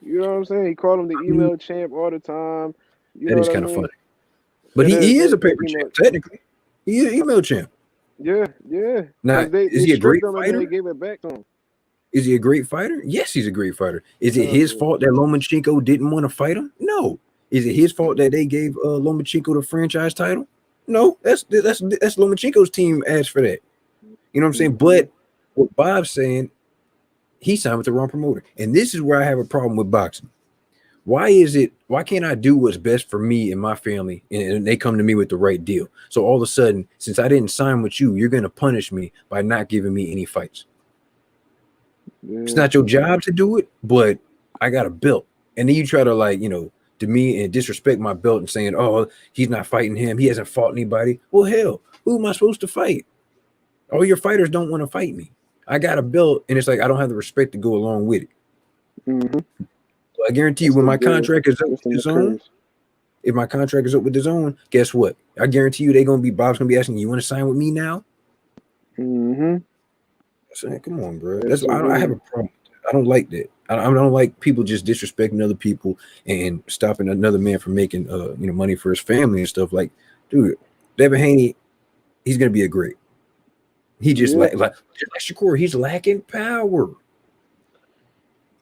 You know what I'm saying? He called him the email champ all the time. That is kind of funny. But he is a paper champ, technically. He is an email champ. Yeah. Now, is he a great fighter? They gave it back to him. Is he a great fighter? Yes, he's a great fighter. Is it his fault that Lomachenko didn't want to fight him? No. Is it his fault that they gave Lomachenko the franchise title? No. That's Lomachenko's team asked for that. You know what I'm saying? But what Bob's saying, he signed with the wrong promoter. And this is where I have a problem with boxing. Why can't I do what's best for me and my family and they come to me with the right deal? So all of a sudden, since I didn't sign with you, you're going to punish me by not giving me any fights. Yeah. It's not your job to do it, but I got a belt. And then you try to demean and disrespect my belt and saying, oh, he's not fighting him. He hasn't fought anybody. Well, hell, who am I supposed to fight? All your fighters don't want to fight me. I got a belt, and it's like I don't have the respect to go along with it. Mm-hmm. I guarantee you, when my contract is up with the zone, if my contract is up with the zone, guess what? I guarantee you, Bob's gonna be asking, you want to sign with me now? Mm-hmm. I said, come on, bro. I have a problem. I don't like that. I don't like people just disrespecting other people and stopping another man from making money for his family and stuff. Like, dude, Devin Haney, he's gonna be a great. He just like Shakur, he's lacking power.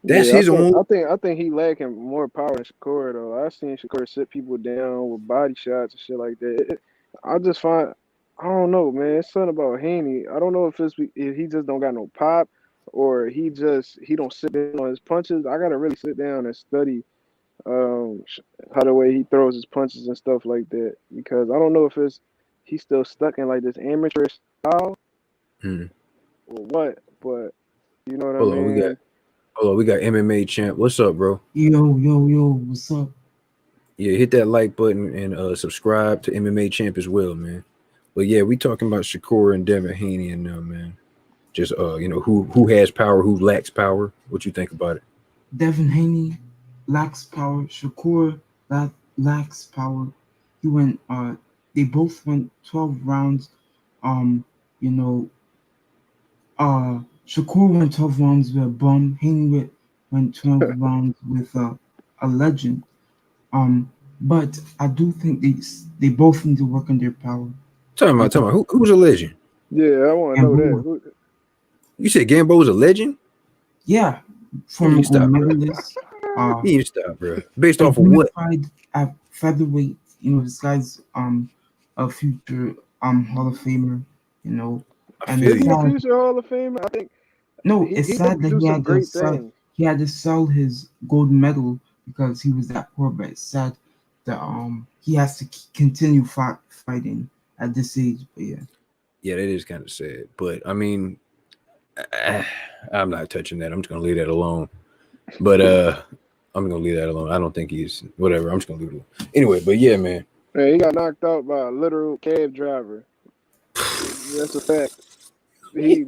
That's his own. I think he lacking more power than Shakur though. I've seen Shakur sit people down with body shots and shit like that. I don't know, man. It's something about Haney. I don't know if he just don't got no pop or he don't sit down on his punches. I gotta really sit down and study how the way he throws his punches and stuff like that, because I don't know if he's still stuck in like this amateur style or what. But you know what I mean. We got MMA champ. What's up, bro? Yo, what's up? Yeah, hit that like button and subscribe to MMA champ as well, man. But yeah, we talking about Shakur and Devin Haney and man. Just who has power, who lacks power. What you think about it? Devin Haney lacks power. Shakur lacks power. He went. They both went 12 rounds. Shakur went 12 rounds with a bum. Haney went 12 rounds with a legend. But I do think they both need to work on their power. Talking about who's a legend? Yeah, I want to know that. You said Gambo was a legend? Yeah, from you stop, medalist. You stop, bro. Based off of what? At featherweight, this guy's a future Hall of Famer, I and feel it's Is he you. a sad. future Hall of Famer? I think No, he it's did sad that do some great things. he had to sell his gold medal because he was that poor. But it's sad that he has to continue fighting at this age. But yeah, Yeah, that is kind of sad. But I mean, I'm not touching that. I'm just gonna leave that alone. But I'm gonna leave that alone. I don't think he's whatever. I'm just gonna leave it alone. Anyway, but yeah, man. Man, he got knocked out by a literal cab driver. That's a fact. He,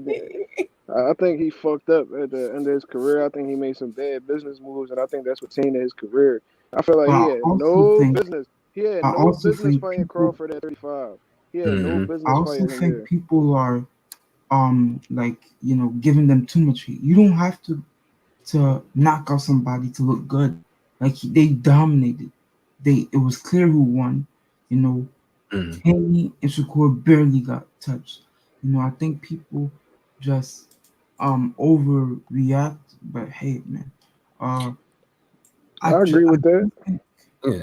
I think he fucked up at the end of his career. I think he made some bad business moves, and I think that's what tainted his career. I feel like but he had no business. He had I no also business think fighting people Crawford at 35. He had no Mm-hmm. I business also fighting him think there. people are like giving them too much hate. You don't have to knock out somebody to look good. Like they dominated. It was clear who won. You know, Mm-hmm. Haney and Shakur barely got touched. I think people just overreact. But hey, man, uh, I agree with that. Yeah.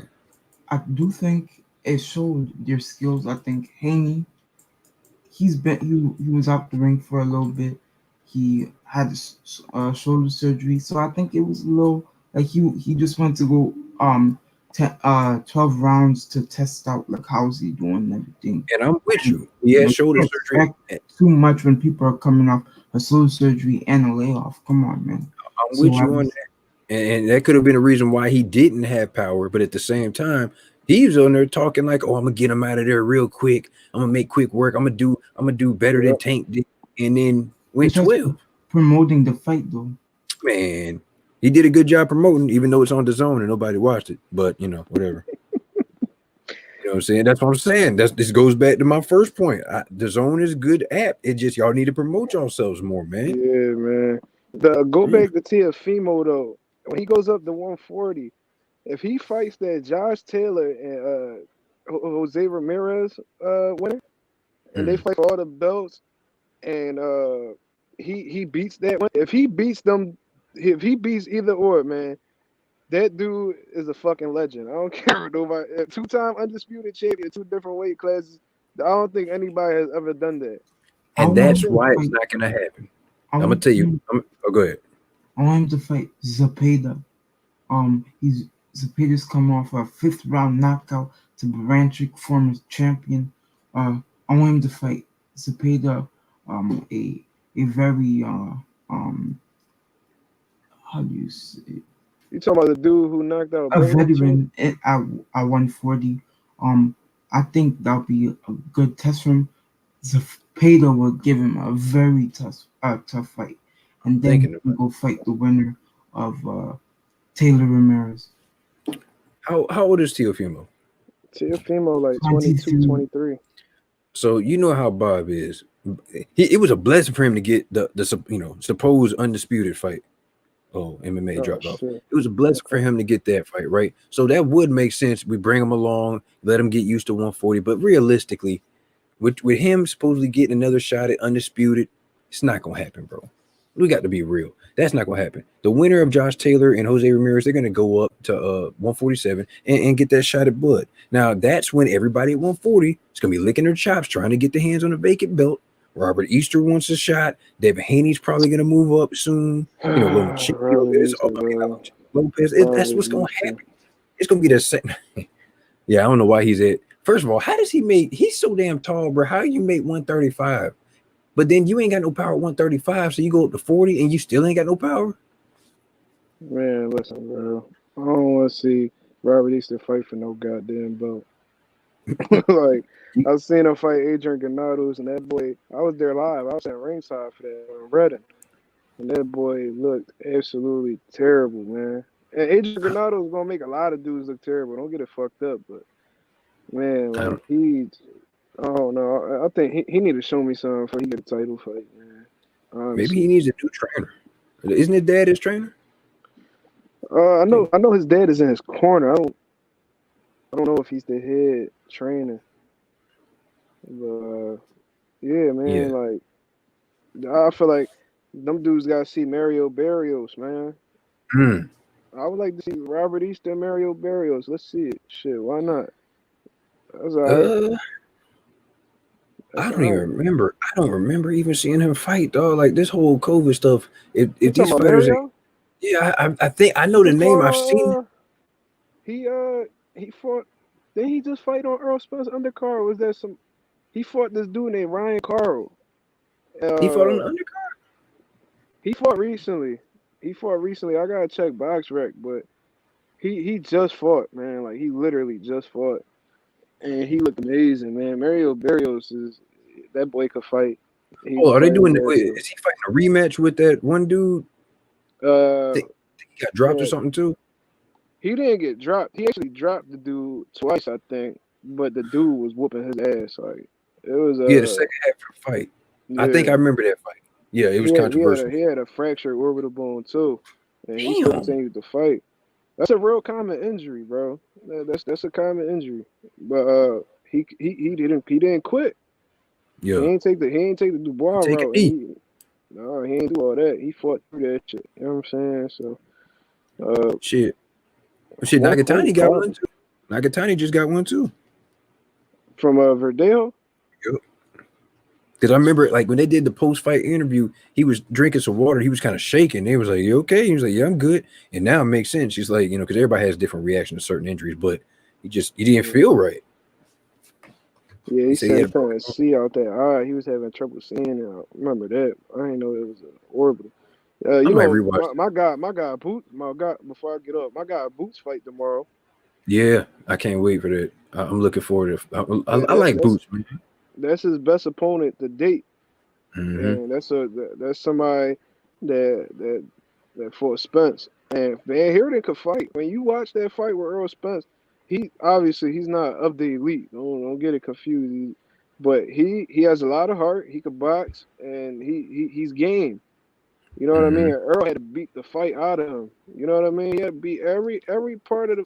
I do think it showed their skills. I think Haney, he was out the ring for a little bit. He had shoulder surgery, so I think it was a little like he just went to go 12 rounds to test out like how's he doing and everything. And I'm with And you. He had you shoulder can't surgery. expect too much when people are coming off a shoulder surgery and a layoff. Come on, man. I'm So with I you on was, that. And that could have been a reason why he didn't have power. But at the same time, he was on there talking like, "Oh, I'm gonna get him out of there real quick. I'm gonna make quick work. I'm gonna do better than Yep. Tank did." And then went it's just 12. promoting the fight though. Man, he did a good job promoting, even though it's on the zone and nobody watched it. But whatever. You know what I'm saying? That's what I'm saying. This goes back to my first point. The zone is a good app. It just y'all need to promote yourselves more, man. Yeah, man. Go Yeah. back to Teofimo though. When he goes up to 140, if he fights that Josh Taylor and Jose Ramirez winner, and they Mm. fight for all the belts, and he beats that one. If he beats them, if he beats either or, man, that dude is a fucking legend. I don't care what nobody. Two-time undisputed champion, two different weight classes. I don't think anybody has ever done that. I And want I that's him think to why it's fight. not gonna happen. I I'm gonna want tell you. him. Oh, go ahead. I want him to fight Zapata. He's Zapater's come off a fifth round knockout to Baranchik, former champion. I want him to fight Zapata, a very how do you say it? you talking about the dude who knocked out A Bernard. veteran at 140. I think that'll be a good test for him. Zapata will give him a very tough fight, and then he Thinking can about go fight the winner of Taylor Ramirez. how old is Teofimo? Teofimo like 22, 22. 23. So you know how Bob is. It was a blessing for him to get the supposed undisputed fight. Oh, MMA Oh dropped off. shit. It was a blessing for Okay. him to get that fight, right? So that would make sense. We bring him along, let him get used to 140. But realistically, with him supposedly getting another shot at undisputed, it's not gonna happen, bro. We got to be real. That's not gonna happen. The winner of Josh Taylor and Jose Ramirez, they're gonna go up to 147 and get that shot at Bud. Now that's when everybody at 140 is gonna be licking their chops, trying to get their hands on a vacant belt. Robert Easter wants a shot. David Haney's probably gonna move up soon. Lomachenko, Robert it's Easter, bro. Lopez. That's Robert what's gonna Easter. happen. It's gonna be that second. Yeah, I don't know why he's at. First of all, how does he make? He's so damn tall, bro. How you make 135? But then you ain't got no power at 135, so you go up to 40 and you still ain't got no power. Man, listen, bro. I don't want to see Robert Easter fight for no goddamn belt. Like, I've seen him fight Adrian Granados, and that boy, I was there live. I was at ringside for that in Reading. And that boy looked absolutely terrible, man. And Adrian Granados is going to make a lot of dudes look terrible. Don't get it fucked up, but, man, I like, don't, I don't know. I think he need to show me something before he get a title fight, man. maybe he Honestly. needs a new trainer. Isn't his dad his trainer? I Think, know his dad is in his corner. I don't know if he's the head trainer. But yeah, man, yeah. like I feel like them dudes gotta see Mario Barrios, man. Hmm. I would like to see Robert Easter and Mario Barrios. Let's see it. Shit, why not? That's all right. I That's don't all even right. remember. I don't remember even seeing him fight, dog. Like this whole COVID stuff. If You these talking about fighters, Mario? yeah, I think I He know the just name. fought I've seen. on. He fought. Didn't he just fight on Earl Spence undercard? Or was that some? He fought this dude named Ryan Carl. He fought on Uh, the undercard. he fought recently. He fought recently. I gotta check box rec, but he just fought, man. Like he literally just fought, and he looked amazing, man. Mario Barrios is that boy could fight. He Oh, could are they fight doing? his ass off. Is he fighting a rematch with that one dude? Uh, Think he got dropped or man, something too? he didn't get dropped. He actually dropped the dude twice, I think. But the dude was whooping his ass. Like it was Yeah, the second half of the fight. I think I yeah. remember that fight. Yeah, it was controversial. He had a fractured orbital bone too, and he still Damn. continued to fight. That's a real common injury, bro. That's a common injury. But he didn't quit. Yeah. He ain't take the Dubois Take a route, and knee. he ain't do all that. He fought through that shit. You know what I'm saying? So Shit. won't Nagatani got pop one too. Nagatani just got one too. from Verdale. Because I remember, like, when they did the post-fight interview, he was drinking some water. He was kind of shaking. They was like, "You okay?" He was like, "Yeah, I'm good." And now it makes sense. He's like, because everybody has different reaction to certain injuries, but he didn't feel right. Yeah, He he said he said he had couldn't see out that eye. He was having trouble seeing it. I remember that. I didn't know it was an orbital. I You might know, rewatch. my guy Boots, before I get up, my guy Boots fight tomorrow. Yeah, I can't wait for that. I'm looking forward to. I That, like Boots, man. that's his best opponent to date, Mm-hmm. and that's somebody that fought Spence. And Van Heerden could fight. When you watch that fight with Earl Spence, he's not of the elite. Don't get it confused. But he has a lot of heart. He could box, and he's game. You know what I mean? Mm-hmm. Earl had to beat the fight out of him. You know what I mean? He had to beat every part of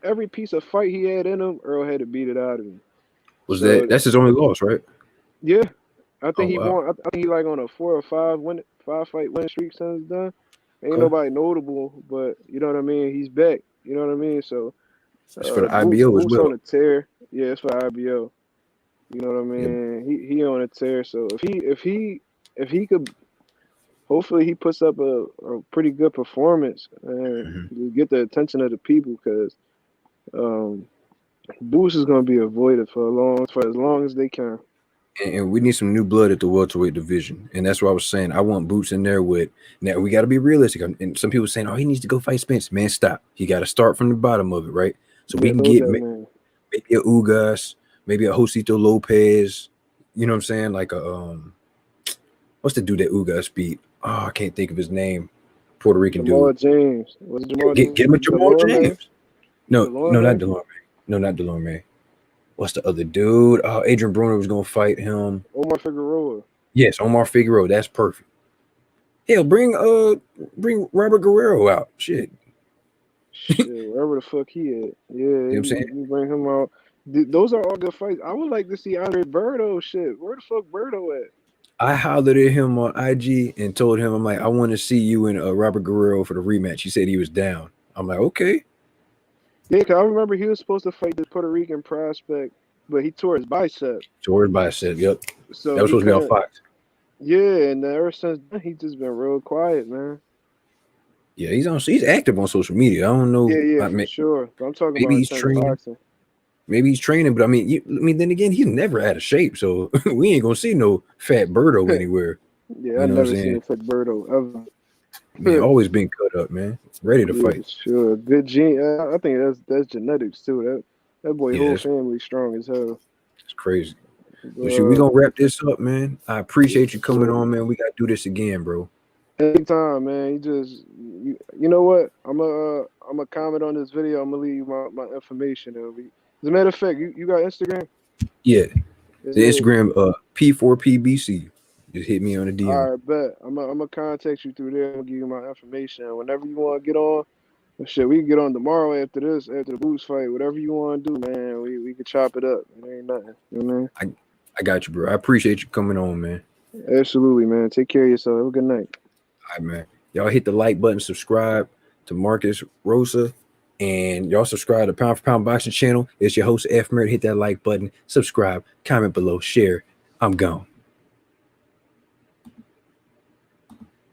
every piece of fight he had in him. Earl had to beat it out of him. So That's his only loss, right? yeah, I Oh think he wow. won. I think he like on a 4 or 5 fight winning streak since it's done. Ain't Okay. nobody notable, but you know what I mean. He's back. You know what I mean. So It's for the IBO as Boots well. on a tear. Yeah, it's for IBO. You know what I Yeah. mean. He on a tear. So if he could, hopefully he puts up a pretty good performance and Mm-hmm. you get the attention of the people because Boots is gonna be avoided for as long as they can. And we need some new blood at the welterweight division, and that's what I was saying. I want Boots in there with. Now we got to be realistic. And some people saying, "Oh, he needs to go fight Spence." Man, stop. He got to start from the bottom of it, right? So we Yeah, can hold get that man. maybe a Ugas, maybe a Josito Lopez. You know what I'm saying? Like a what's the dude that Ugas beat? Oh, I can't think of his name. Puerto Rican Jamal dude. James. Was it Jamal Get James? him a Jamal Delorme? James. No, not Delorme? Delorme. No, not Delorme. What's the other dude? Oh, Adrian Bruner was gonna fight him. Omar Figueroa. Yes, Omar Figueroa. That's perfect. Hell, bring Robert Guerrero out. Shit. Shit, wherever the fuck he at. Yeah, You know what I'm saying? you bring him out. Those are all good fights. I would like to see Andre Berto. Shit, where the fuck Berto at? I hollered at him on IG and told him, I'm like, I want to see you and Robert Guerrero for the rematch. He said he was down. I'm like, okay. Yeah, 'cause I remember he was supposed to fight the Puerto Rican prospect, but he tore his bicep, George bicep. Yep. so That was he supposed to be on couldn't. Fox. Yeah, and ever since then, he just been real quiet, man. Yeah, he's active on social media. I don't know. Yeah, I for mean, sure. But I'm talking maybe about in he's terms of training. boxing. Maybe he's training, but I mean, then again, he's never out of shape, so we ain't gonna see no fat Birdo anywhere. Yeah, I You know what I'm never seen saying? a fake Berto ever. Man, always been cut up, man. Ready to Yeah, fight. sure. Good gene. I think that's genetics too. That boy Yeah, whole family strong as hell. it's crazy. Well, shit, we Uh, gonna wrap this up, man. I yeah, appreciate for you coming sure. on, man. We gotta do this again, bro. Anytime, man. You know what? I'm a comment on this video. I'm gonna leave you my information. As a matter of fact, you got Instagram? Yeah, the Yeah. Instagram P4PBC. Just hit me on the DM. All right, bet. I'm gonna contact you through there. I'm gonna give you my information. Whenever you want to get on, shit, we can get on tomorrow after this, after the Boots fight. Whatever you want to do, man. We can chop it up. It ain't nothing. You know what I mean? I got you, bro. I appreciate you coming on, man. Absolutely, man. Take care of yourself. Have a good night. All right, man. Y'all hit the like button, subscribe to Marcus Rosa. And y'all subscribe to Pound for Pound Boxing channel. It's your host, F. Merritt. Hit that like button, subscribe, comment below, share. I'm gone.